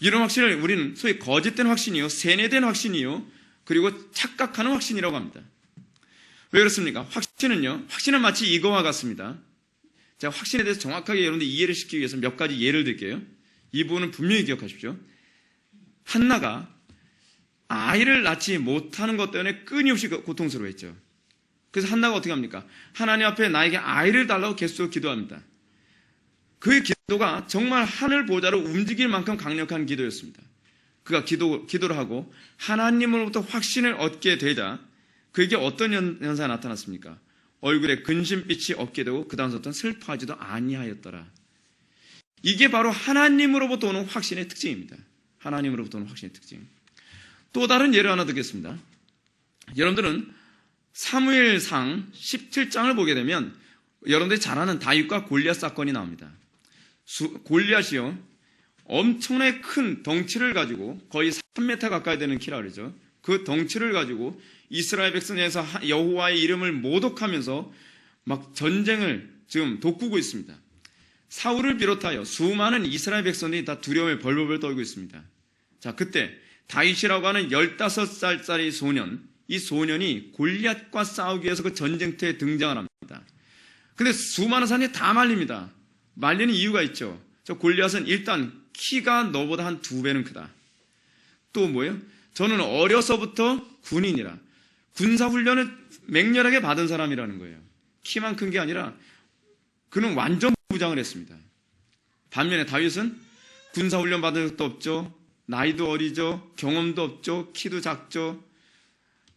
S1: 이런 확신을 우리는 소위 거짓된 확신이요, 세뇌된 확신이요, 그리고 착각하는 확신이라고 합니다. 왜 그렇습니까? 확신은 마치 이거와 같습니다. 제가 확신에 대해서 정확하게 여러분들 이해를 시키기 위해서 몇 가지 예를 들게요. 이 부분은 분명히 기억하십시오. 한나가 아이를 낳지 못하는 것 때문에 끊임없이 고통스러워했죠. 그래서 한나가 어떻게 합니까? 하나님 앞에 나에게 아이를 달라고 계속 기도합니다. 그의 기도가 정말 하늘 보좌로 움직일 만큼 강력한 기도였습니다. 그가 기도를 하고 하나님으로부터 확신을 얻게 되자 그에게 어떤 현상이 나타났습니까? 얼굴에 근심빛이 없게 되고 그 다음부터는 슬퍼하지도 아니하였더라. 이게 바로 하나님으로부터 오는 확신의 특징입니다. 하나님으로부터 오는 확신의 특징. 또 다른 예를 하나 드리겠습니다. 여러분들은 사무엘상 17장을 보게 되면 여러분들이 잘 아는 다윗과 골리앗 사건이 나옵니다. 골리앗이요, 엄청나게 큰 덩치를 가지고 거의 3m 가까이 되는 키라 그러죠. 그 덩치를 가지고 이스라엘 백성에서 여호와의 이름을 모독하면서 막 전쟁을 지금 돋구고 있습니다. 사울을 비롯하여 수많은 이스라엘 백성들이 다 두려움에 벌벌 떨고 있습니다. 자, 그때 다윗이라고 하는 15살짜리 소년, 이 소년이 골리앗과 싸우기 위해서 그 전쟁터에 등장을 합니다. 근데 수많은 사람이 다 말립니다. 말리는 이유가 있죠. 저 골리앗은 일단 키가 너보다 한 2배는 크다. 또 뭐예요? 저는 어려서부터 군인이라 군사훈련을 맹렬하게 받은 사람이라는 거예요. 키만 큰 게 아니라 그는 완전 무장을 했습니다. 반면에 다윗은 군사훈련 받은 적도 없죠. 나이도 어리죠. 경험도 없죠. 키도 작죠.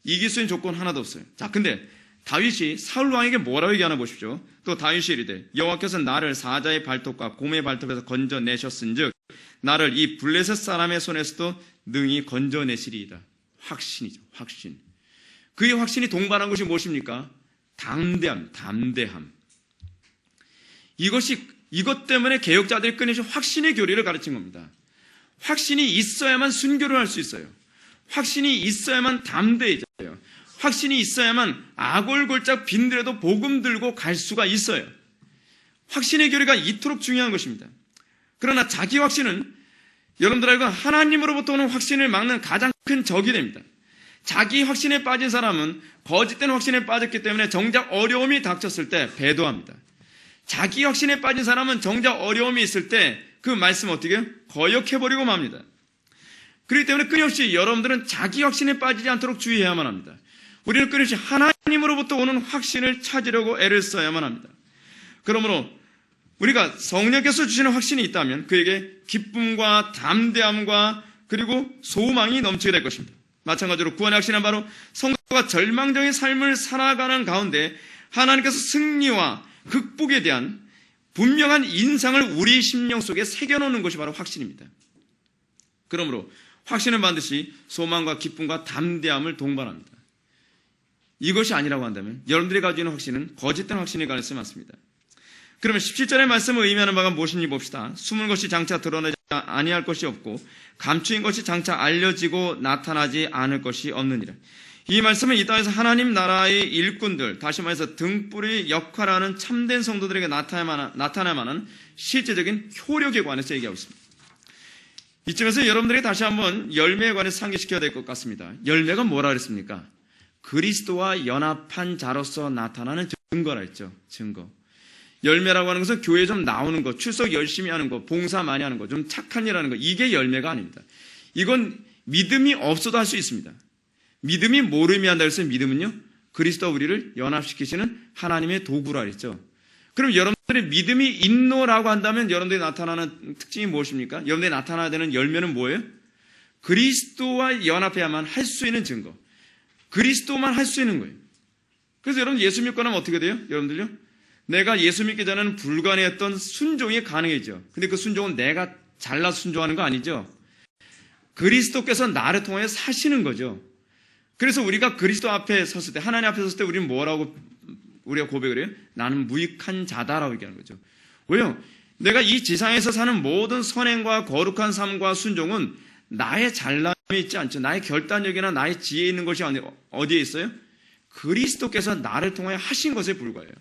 S1: 이길 수 있는 조건 하나도 없어요. 자, 근데 다윗이 사울 왕에게 뭐라고 얘기하나 보십시오. 또 다윗이 이르되 여호와께서 나를 사자의 발톱과 곰의 발톱에서 건져내셨은즉 나를 이 블레셋 사람의 손에서도 능히 건져내시리이다. 확신이죠. 확신. 그의 확신이 동반한 것이 무엇입니까? 담대함. 이것 때문에 개혁자들이 끊임없이 확신의 교리를 가르친 겁니다. 확신이 있어야만 순교를 할 수 있어요. 확신이 있어야만 담대해져요. 확신이 있어야만 아골골짝 빈들에도 복음 들고 갈 수가 있어요. 확신의 교리가 이토록 중요한 것입니다. 그러나 자기 확신은 여러분들과 하나님으로부터 오는 확신을 막는 가장 큰 적이 됩니다. 자기 확신에 빠진 사람은 거짓된 확신에 빠졌기 때문에 정작 어려움이 닥쳤을 때 배도합니다. 자기 확신에 빠진 사람은 정작 어려움이 있을 때 그 말씀 어떻게 해요? 거역해버리고 맙니다. 그렇기 때문에 끊임없이 여러분들은 자기 확신에 빠지지 않도록 주의해야만 합니다. 우리는 끊임없이 하나님으로부터 오는 확신을 찾으려고 애를 써야만 합니다. 그러므로 우리가 성령께서 주시는 확신이 있다면 그에게 기쁨과 담대함과 그리고 소망이 넘치게 될 것입니다. 마찬가지로 구원의 확신은 바로 성도가 절망적인 삶을 살아가는 가운데 하나님께서 승리와 극복에 대한 분명한 인상을 우리 심령 속에 새겨놓는 것이 바로 확신입니다. 그러므로 확신은 반드시 소망과 기쁨과 담대함을 동반합니다. 이것이 아니라고 한다면 여러분들이 가지고 있는 확신은 거짓된 확신일 가능성이 많습니다. 그러면 17절의 말씀을 의미하는 바가 무엇인지 봅시다. 숨은 것이 장차 드러내지 아니할 것이 없고 감추인 것이 장차 알려지고 나타나지 않을 것이 없느니라. 이 말씀은 이 땅에서 하나님 나라의 일꾼들, 다시 말해서 등불의 역할하는 참된 성도들에게 나타날 만한 실제적인 효력에 관해서 얘기하고 있습니다. 이쯤에서 여러분들에게 다시 한번 열매에 관해서 상기시켜야 될 것 같습니다. 열매가 뭐라 그랬습니까? 그리스도와 연합한 자로서 나타나는 증거라 했죠. 증거. 열매라고 하는 것은 교회에 좀 나오는 것, 출석 열심히 하는 것, 봉사 많이 하는 것, 좀 착한 일 하는 것, 이게 열매가 아닙니다. 이건 믿음이 없어도 할 수 있습니다. 믿음이 뭘 의미한다 그랬어요? 믿음은요, 그리스도와 우리를 연합시키시는 하나님의 도구라 그랬죠. 그럼 여러분들의 믿음이 있노라고 한다면 여러분들이 나타나는 특징이 무엇입니까? 여러분들이 나타나야 되는 열매는 뭐예요? 그리스도와 연합해야만 할 수 있는 증거. 그리스도만 할 수 있는 거예요. 그래서 여러분 예수 믿고 나면 어떻게 돼요? 여러분들요? 내가 예수 믿기 전에는 불가능했던 순종이 가능해져. 근데 그 순종은 내가 잘나서 순종하는 거 아니죠? 그리스도께서 나를 통해 사시는 거죠. 그래서 우리가 그리스도 앞에 섰을 때, 하나님 앞에 섰을 때 우리는 뭐라고 우리가 고백을 해요? 나는 무익한 자다라고 얘기하는 거죠. 왜요? 내가 이 지상에서 사는 모든 선행과 거룩한 삶과 순종은 나의 잘남이 있지 않죠. 나의 결단력이나 나의 지혜에 있는 것이 어디에 있어요? 그리스도께서 나를 통해 하신 것에 불과해요.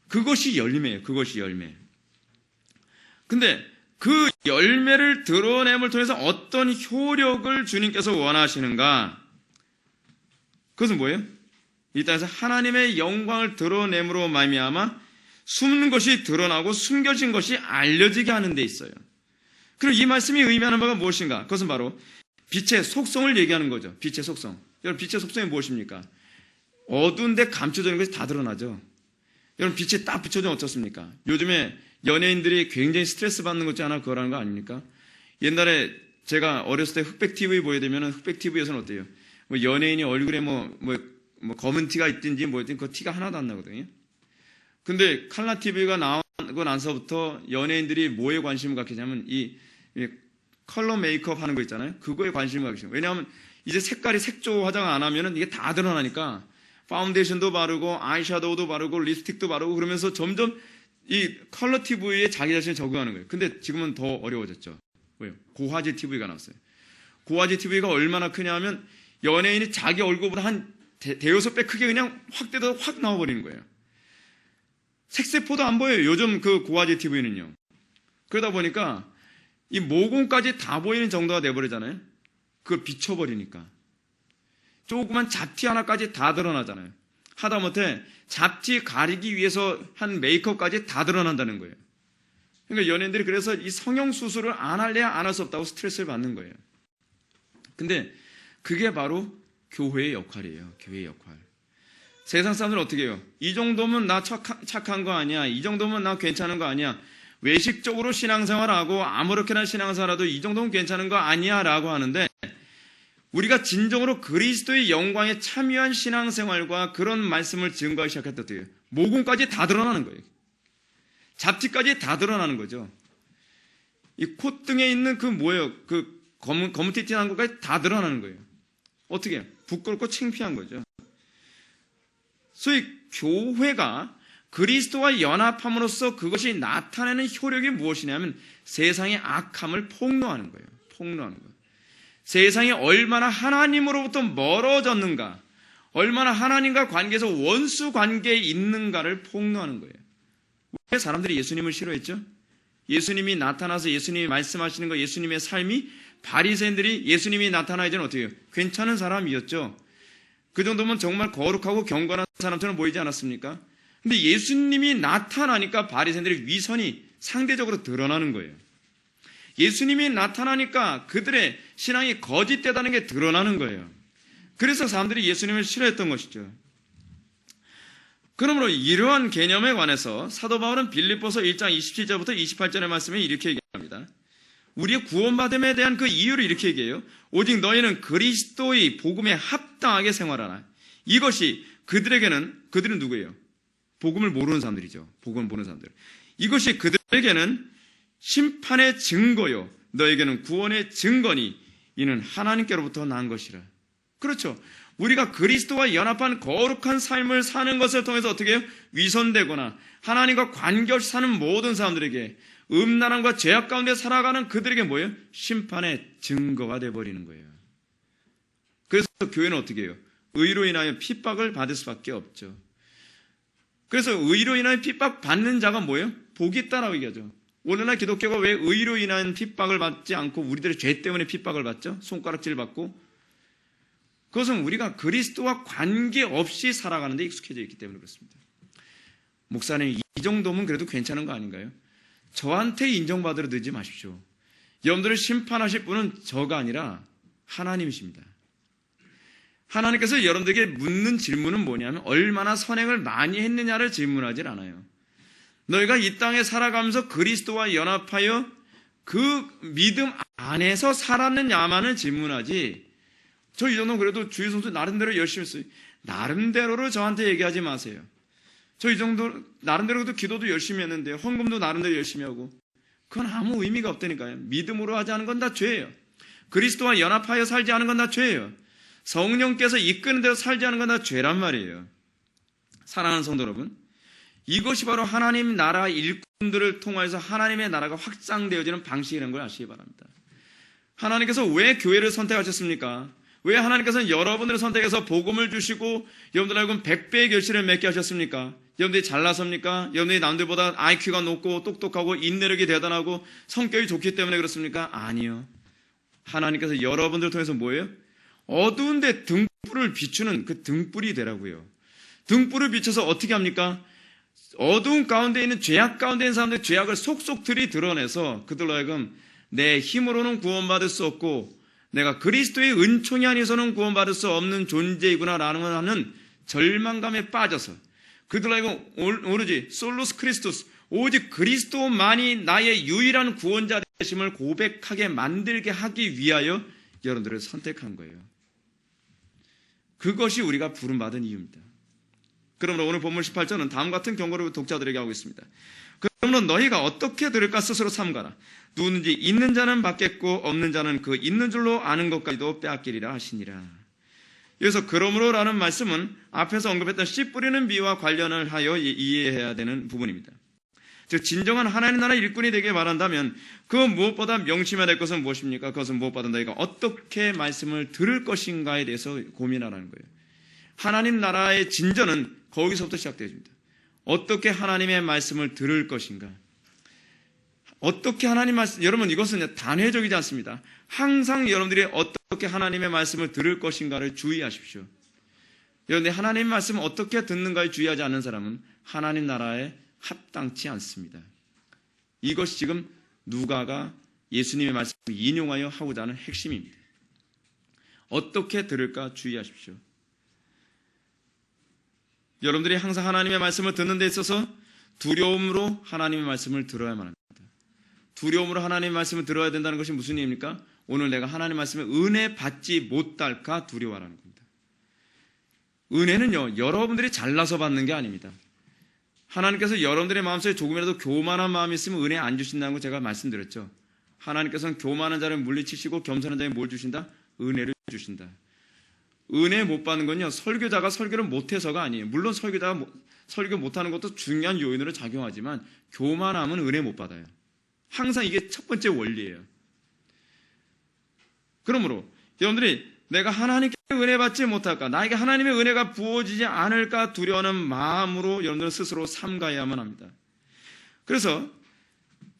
S1: 그것이 열매예요. 그것이 열매. 근데 그 열매를 드러냄을 통해서 어떤 효력을 주님께서 원하시는가? 그것은 뭐예요? 이 땅에서 하나님의 영광을 드러냄으로 말미암아 숨는 것이 드러나고 숨겨진 것이 알려지게 하는 데 있어요. 그럼 이 말씀이 의미하는 바가 무엇인가? 그것은 바로 빛의 속성을 얘기하는 거죠. 빛의 속성. 여러분, 빛의 속성이 무엇입니까? 어두운 데 감춰져 있는 것이 다 드러나죠. 여러분, 빛이 딱 비춰지면 어떻습니까? 요즘에 연예인들이 굉장히 스트레스 받는 것 중 하나 그거라는 거 아닙니까? 옛날에 제가 어렸을 때 흑백 TV 보게 되면 흑백 TV에서는 어때요? 뭐 연예인이 얼굴에 뭐 검은 티가 있든지 뭐든지 그 티가 하나도 안 나거든요. 근데 칼라 TV가 나오고 나서부터 연예인들이 뭐에 관심을 갖게 되냐면 이 컬러 메이크업 하는 거 있잖아요. 그거에 관심을 갖게 돼요. 왜냐하면 이제 색깔이 색조 화장 안 하면은 이게 다 드러나니까 파운데이션도 바르고 아이섀도우도 바르고 립스틱도 바르고 그러면서 점점 이 컬러 TV에 자기 자신을 적응하는 거예요. 근데 지금은 더 어려워졌죠. 왜요? 고화질 TV가 나왔어요. 고화질 TV가 얼마나 크냐 하면 연예인이 자기 얼굴보다 한 대여섯 배 크게 그냥 확대도 확 나와버리는 거예요. 색세포도 안 보여요. 요즘 그 고화질 TV는요. 그러다 보니까 이 모공까지 다 보이는 정도가 돼버리잖아요. 그걸 비춰버리니까. 조그만 잡티 하나까지 다 드러나잖아요. 하다못해 잡티 가리기 위해서 한 메이크업까지 다 드러난다는 거예요. 그러니까 연예인들이 그래서 이 성형수술을 안 할래야 안 할 수 없다고 스트레스를 받는 거예요. 근데 그게 바로 교회의 역할이에요. 교회의 역할. 세상 사람들은 어떻게 해요? 이 정도면 나 착한 거 아니야. 이 정도면 나 괜찮은 거 아니야. 외식적으로 신앙생활하고 아무렇게나 신앙생활하도 이 정도면 괜찮은 거 아니야 라고 하는데 우리가 진정으로 그리스도의 영광에 참여한 신앙생활과 그런 말씀을 증거하기 시작했다 어때요? 모공까지 다 드러나는 거예요. 잡티까지 다 드러나는 거죠. 이 콧등에 있는 그 뭐예요? 그 거무튀튀한 것까지 다 드러나는 거예요. 어떻게 해요? 부끄럽고 창피한 거죠. 소위 교회가 그리스도와 연합함으로써 그것이 나타내는 효력이 무엇이냐면 세상의 악함을 폭로하는 거예요. 폭로하는 거예요. 세상이 얼마나 하나님으로부터 멀어졌는가, 얼마나 하나님과 관계에서 원수 관계에 있는가를 폭로하는 거예요. 왜 사람들이 예수님을 싫어했죠? 예수님이 나타나서 예수님이 말씀하시는 거, 예수님의 삶이 바리새인들이 예수님이 나타나기 전에 어떻게 해요? 괜찮은 사람이었죠. 그 정도면 정말 거룩하고 경건한 사람처럼 보이지 않았습니까? 근데 예수님이 나타나니까 바리새인들의 위선이 상대적으로 드러나는 거예요. 예수님이 나타나니까 그들의 신앙이 거짓되다는 게 드러나는 거예요. 그래서 사람들이 예수님을 싫어했던 것이죠. 그러므로 이러한 개념에 관해서 사도 바울은 빌립보서 1장 27절부터 28절의 말씀에 이렇게 얘기합니다. 우리의 구원받음에 대한 그 이유를 이렇게 얘기해요. 오직 너희는 그리스도의 복음에 합당하게 생활하라. 이것이 그들은 누구예요? 복음을 모르는 사람들이죠. 복음을 모르는 사람들. 이것이 그들에게는 심판의 증거요, 너에게는 구원의 증거니 이는 하나님께로부터 난 것이라. 그렇죠. 우리가 그리스도와 연합한 거룩한 삶을 사는 것을 통해서 어떻게 해요? 위선되거나 하나님과 관계없이 사는 모든 사람들에게, 음란함과 죄악 가운데 살아가는 그들에게 뭐예요? 심판의 증거가 되어버리는 거예요. 그래서 교회는 어떻게 해요? 의로 인하여 핍박을 받을 수밖에 없죠. 그래서 의로 인하여 핍박 받는 자가 뭐예요? 복이 있다라고 얘기하죠. 오늘날 기독교가 왜 의로 인한 핍박을 받지 않고 우리들의 죄 때문에 핍박을 받죠? 손가락질 받고. 그것은 우리가 그리스도와 관계없이 살아가는 데 익숙해져 있기 때문에 그렇습니다. 목사님, 이 정도면 그래도 괜찮은 거 아닌가요? 저한테 인정받으러 들지 마십시오. 여러분들을 심판하실 분은 저가 아니라 하나님이십니다. 하나님께서 여러분들에게 묻는 질문은 뭐냐면 얼마나 선행을 많이 했느냐를 질문하지 않아요. 너희가 이 땅에 살아가면서 그리스도와 연합하여 그 믿음 안에서 살았느냐만을 질문하지, 저 이 정도는 그래도 주의 선수 나름대로 열심히 했어요. 나름대로를 저한테 얘기하지 마세요. 저 이 정도 나름대로도 기도도 열심히 했는데 헌금도 나름대로 열심히 하고, 그건 아무 의미가 없다니까요. 믿음으로 하지 않은 건 다 죄예요. 그리스도와 연합하여 살지 않은 건 다 죄예요. 성령께서 이끄는 대로 살지 않은 건 다 죄란 말이에요. 사랑하는 성도 여러분, 이것이 바로 하나님 나라 일꾼들을 통해서 하나님의 나라가 확장되어지는 방식이라는 걸 아시기 바랍니다. 하나님께서 왜 교회를 선택하셨습니까? 왜 하나님께서는 여러분들을 선택해서 복음을 주시고 여러분들 알고 100배의 결실을 맺게 하셨습니까? 여러분들이 잘나섭니까? 여러분들이 남들보다 IQ가 높고 똑똑하고 인내력이 대단하고 성격이 좋기 때문에 그렇습니까? 아니요. 하나님께서 여러분들을 통해서 뭐예요? 어두운 데 등불을 비추는 그 등불이 되라고요. 등불을 비춰서 어떻게 합니까? 어두운 가운데 있는 죄악 가운데 있는 사람들의 죄악을 속속들이 드러내서 그들로 하여금 내 힘으로는 구원받을 수 없고 내가 그리스도의 은총이 아니어서는 구원받을 수 없는 존재이구나라는 하는 절망감에 빠져서 그들로 하여금 오로지 솔로스 크리스토스, 오직 그리스도만이 나의 유일한 구원자 되심을 고백하게 만들게 하기 위하여 여러분들을 선택한 거예요. 그것이 우리가 부름받은 이유입니다. 그러므로 오늘 본문 18절은 다음 같은 경고를 독자들에게 하고 있습니다. 그러므로 너희가 어떻게 들을까 스스로 삼가라. 누구든지 있는 자는 받겠고 없는 자는 그 있는 줄로 아는 것까지도 빼앗기리라 하시니라. 여기서 그러므로라는 말씀은 앞에서 언급했던 씨 뿌리는 비와 관련을 하여 이해해야 되는 부분입니다. 즉 진정한 하나님 나라 일꾼이 되게 말한다면 그 무엇보다 명심해야 될 것은 무엇입니까? 그것은 무엇보다 너희가 어떻게 말씀을 들을 것인가에 대해서 고민하라는 거예요. 하나님 나라의 진전은 거기서부터 시작됩니다. 어떻게 하나님의 말씀을 들을 것인가? 어떻게 하나님 말씀, 여러분 이것은 단회적이지 않습니다. 항상 여러분들이 어떻게 하나님의 말씀을 들을 것인가를 주의하십시오. 여러분들이 하나님 말씀을 어떻게 듣는가에 주의하지 않는 사람은 하나님 나라에 합당치 않습니다. 이것이 지금 누가가 예수님의 말씀을 인용하여 하고자 하는 핵심입니다. 어떻게 들을까 주의하십시오. 여러분들이 항상 하나님의 말씀을 듣는 데 있어서 두려움으로 하나님의 말씀을 들어야만 합니다. 두려움으로 하나님의 말씀을 들어야 된다는 것이 무슨 의미입니까? 오늘 내가 하나님 말씀에 은혜 받지 못할까 두려워하라는 겁니다. 은혜는요, 여러분들이 잘나서 받는 게 아닙니다. 하나님께서 여러분들의 마음속에 조금이라도 교만한 마음이 있으면 은혜 안 주신다는 거 제가 말씀드렸죠. 하나님께서는 교만한 자를 물리치시고 겸손한 자에게 뭘 주신다? 은혜를 주신다. 은혜 못 받는 건요, 설교자가 설교를 못해서가 아니에요. 물론 설교자가 설교 못하는 것도 중요한 요인으로 작용하지만 교만함은 은혜 못 받아요. 항상 이게 첫 번째 원리예요. 그러므로 여러분들이 내가 하나님께 은혜 받지 못할까, 나에게 하나님의 은혜가 부어지지 않을까 두려워하는 마음으로 여러분들은 스스로 삼가야만 합니다. 그래서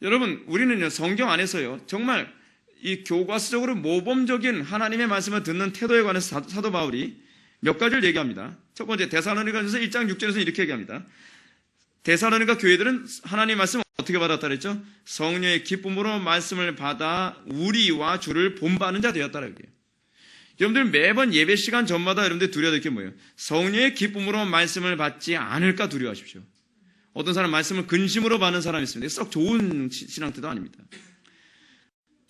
S1: 여러분, 우리는요, 성경 안에서요, 정말 이 교과서적으로 모범적인 하나님의 말씀을 듣는 태도에 관해서 사도 바울이 몇 가지를 얘기합니다. 첫 번째, 데살로니가전서 1장 6절에서 이렇게 얘기합니다. 데살로니가 교회들은 하나님의 말씀을 어떻게 받았다 그랬죠? 성령의 기쁨으로 말씀을 받아 우리와 주를 본받는 자 되었다라고 얘기해요. 여러분들 매번 예배 시간 전마다 여러분들 두려워할 게 뭐예요? 성령의 기쁨으로 말씀을 받지 않을까 두려워하십시오. 어떤 사람 말씀을 근심으로 받는 사람이 있습니다. 썩 좋은 신앙태도 아닙니다.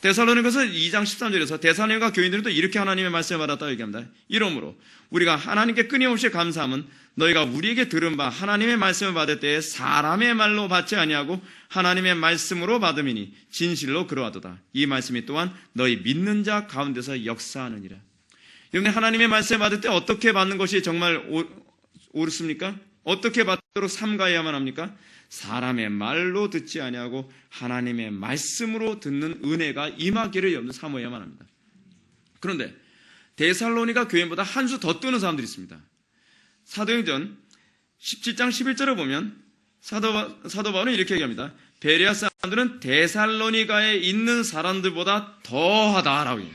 S1: 데살로니가서 2장 13절에서 데살로니가 교인들은 또 이렇게 하나님의 말씀을 받았다고 얘기합니다. 이러므로 우리가 하나님께 끊임없이 감사함은 너희가 우리에게 들은 바 하나님의 말씀을 받을 때에 사람의 말로 받지 아니하고 하나님의 말씀으로 받음이니 진실로 그러하도다. 이 말씀이 또한 너희 믿는 자 가운데서 역사하느니라. 여러분, 하나님의 말씀을 받을 때 어떻게 받는 것이 정말 옳습니까? 어떻게 받도록 삼가야만 합니까? 사람의 말로 듣지 아니하고 하나님의 말씀으로 듣는 은혜가 임하기를 여러분 사모해야만 합니다. 그런데 데살로니가 교인보다 한 수 더 뜨는 사람들이 있습니다. 사도행전 17장 11절을 보면 사도 바울은 이렇게 얘기합니다. 베레아 사람들은 데살로니가에 있는 사람들보다 더하다라고 해요.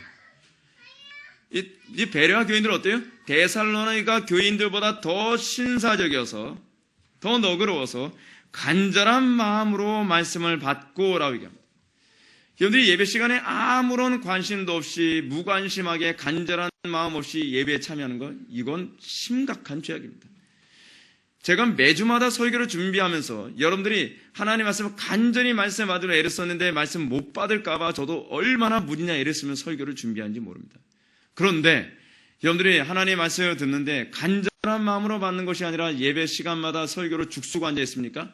S1: 이 베레아 교인들 어때요? 데살로니가 교인들보다 더 신사적이어서, 더 너그러워서 간절한 마음으로 말씀을 받고라고 얘기합니다. 여러분들이 예배 시간에 아무런 관심도 없이 무관심하게 간절한 마음 없이 예배에 참여하는 건 이건 심각한 죄악입니다. 제가 매주마다 설교를 준비하면서 여러분들이 하나님 말씀을 간절히 말씀 받으려 애를 썼는데 말씀 못 받을까 봐 저도 얼마나 무리냐 애를 쓰면 설교를 준비하는지 모릅니다. 그런데 여러분들이 하나님의 말씀을 듣는데 간절한 마음으로 받는 것이 아니라 예배 시간마다 설교를 죽쓰고 앉아 있습니까?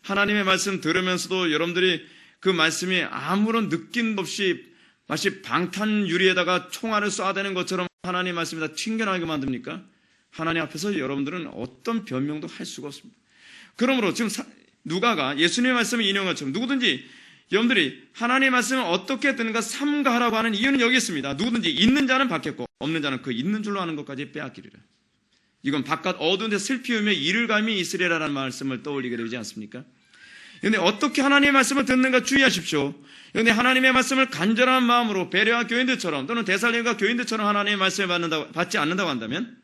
S1: 하나님의 말씀 들으면서도 여러분들이 그 말씀이 아무런 느낌도 없이 마치 방탄 유리에다가 총알을 쏴대는 것처럼 하나님의 말씀이 다 튕겨나게 만듭니까? 하나님 앞에서 여러분들은 어떤 변명도 할 수가 없습니다. 그러므로 지금 누가가 예수님의 말씀을 인용한 것처럼 누구든지 여러분들이 하나님의 말씀을 어떻게 듣는가 삼가하라고 하는 이유는 여기 있습니다. 누구든지 있는 자는 받겠고 없는 자는 그 있는 줄로 아는 것까지 빼앗기리라. 이건 바깥 어두운 데 슬피 울며 이를 감이 있으리라라는 말씀을 떠올리게 되지 않습니까? 그런데 어떻게 하나님의 말씀을 듣는가 주의하십시오. 그런데 하나님의 말씀을 간절한 마음으로 베레아 교인들처럼 또는 데살로니가 교인들처럼 하나님의 말씀을 받지 않는다고 한다면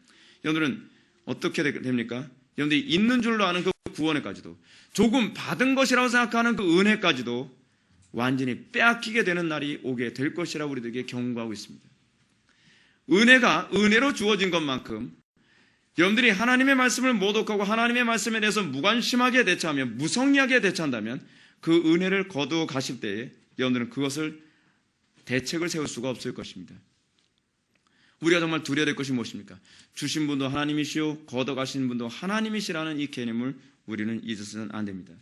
S1: 여러분들은 어떻게 됩니까? 여러분들이 있는 줄로 아는 그 구원에까지도 조금 받은 것이라고 생각하는 그 은혜까지도 완전히 빼앗기게 되는 날이 오게 될 것이라고 우리들에게 경고하고 있습니다. 은혜가 은혜로 주어진 것만큼 여러분들이 하나님의 말씀을 모독하고 하나님의 말씀에 대해서 무관심하게 대처하며 무성의하게 대처한다면 그 은혜를 거두어 가실 때에 여러분들은 그것을 대책을 세울 수가 없을 것입니다. 우리가 정말 두려워야 될 것이 무엇입니까? 주신 분도 하나님이시오 걷어가신 분도 하나님이시라는 이 개념을 우리는 잊어서는 안 됩니다.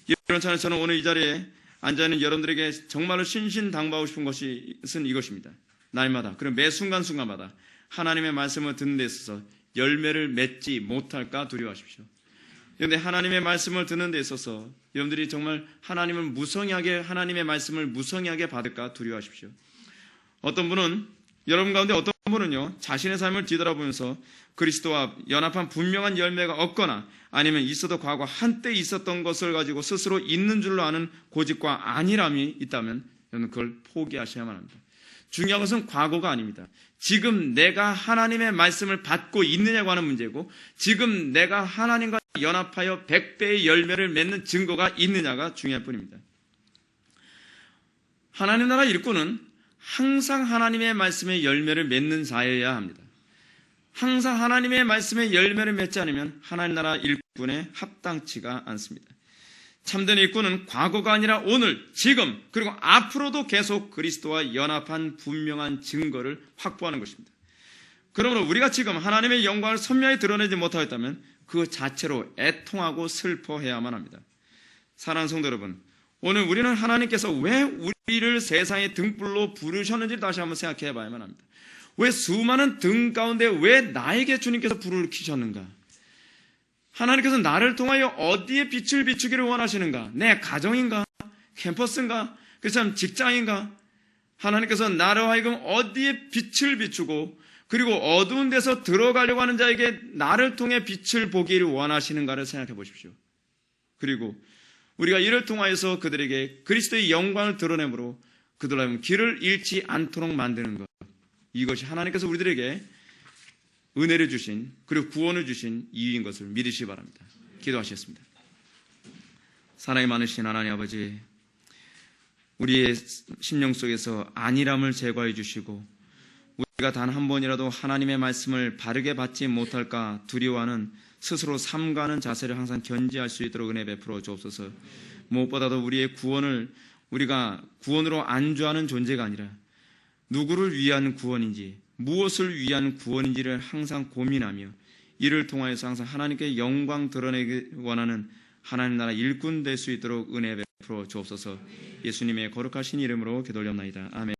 S1: 이런 차원에서 저는 오늘 이 자리에 앉아있는 여러분들에게 정말로 신신당부하고 싶은 것은 이것입니다. 날마다 그리고 매 순간순간마다 하나님의 말씀을 듣는 데 있어서 열매를 맺지 못할까 두려워하십시오. 그런데 하나님의 말씀을 듣는 데 있어서 여러분들이 정말 하나님을 무성의하게 하나님의 말씀을 무성의하게 받을까 두려워하십시오. 어떤 분은 여러분 가운데 어떤 분은요 자신의 삶을 뒤돌아보면서 그리스도와 연합한 분명한 열매가 없거나 아니면 있어도 과거 한때 있었던 것을 가지고 스스로 있는 줄로 아는 고집과 안일함이 있다면 여러분 그걸 포기하셔야만 합니다. 중요한 것은 과거가 아닙니다. 지금 내가 하나님의 말씀을 받고 있느냐고 하는 문제고 지금 내가 하나님과 연합하여 100배의 열매를 맺는 증거가 있느냐가 중요할 뿐입니다. 하나님 나라 일꾼은 항상 하나님의 말씀의 열매를 맺는 자여야 합니다. 항상 하나님의 말씀의 열매를 맺지 않으면 하나님 나라 일꾼에 합당치가 않습니다. 참된 일꾼은 과거가 아니라 오늘, 지금, 그리고 앞으로도 계속 그리스도와 연합한 분명한 증거를 확보하는 것입니다. 그러므로 우리가 지금 하나님의 영광을 선명히 드러내지 못하였다면 그 자체로 애통하고 슬퍼해야만 합니다. 사랑하는 성도 여러분, 오늘 우리는 하나님께서 왜 우리를 세상의 등불로 부르셨는지 다시 한번 생각해 봐야만 합니다. 왜 수많은 등 가운데 왜 나에게 주님께서 불을 켜셨는가? 하나님께서 나를 통하여 어디에 빛을 비추기를 원하시는가? 내 가정인가? 캠퍼스인가? 그렇다면 직장인가? 하나님께서 나로 하여금 어디에 빛을 비추고 그리고 어두운 데서 들어가려고 하는 자에게 나를 통해 빛을 보기를 원하시는가를 생각해 보십시오. 그리고 우리가 이를 통하여서 그들에게 그리스도의 영광을 드러내므로 그들로 하여금 길을 잃지 않도록 만드는 것. 이것이 하나님께서 우리들에게 은혜를 주신 그리고 구원을 주신 이유인 것을 믿으시기 바랍니다. 기도하시겠습니다. 사랑이 많으신 하나님 아버지, 우리의 심령 속에서 안일함을 제거해 주시고 우리가 단 한 번이라도 하나님의 말씀을 바르게 받지 못할까 두려워하는 스스로 삼가는 자세를 항상 견지할 수 있도록 은혜 베풀어 주옵소서. 무엇보다도 우리의 구원을 우리가 구원으로 안주하는 존재가 아니라 누구를 위한 구원인지 무엇을 위한 구원인지를 항상 고민하며 이를 통하여서 항상 하나님께 영광 드러내기 원하는 하나님 나라 일꾼 될 수 있도록 은혜 베풀어 주옵소서. 예수님의 거룩하신 이름으로 기도올렸나이다. 아멘.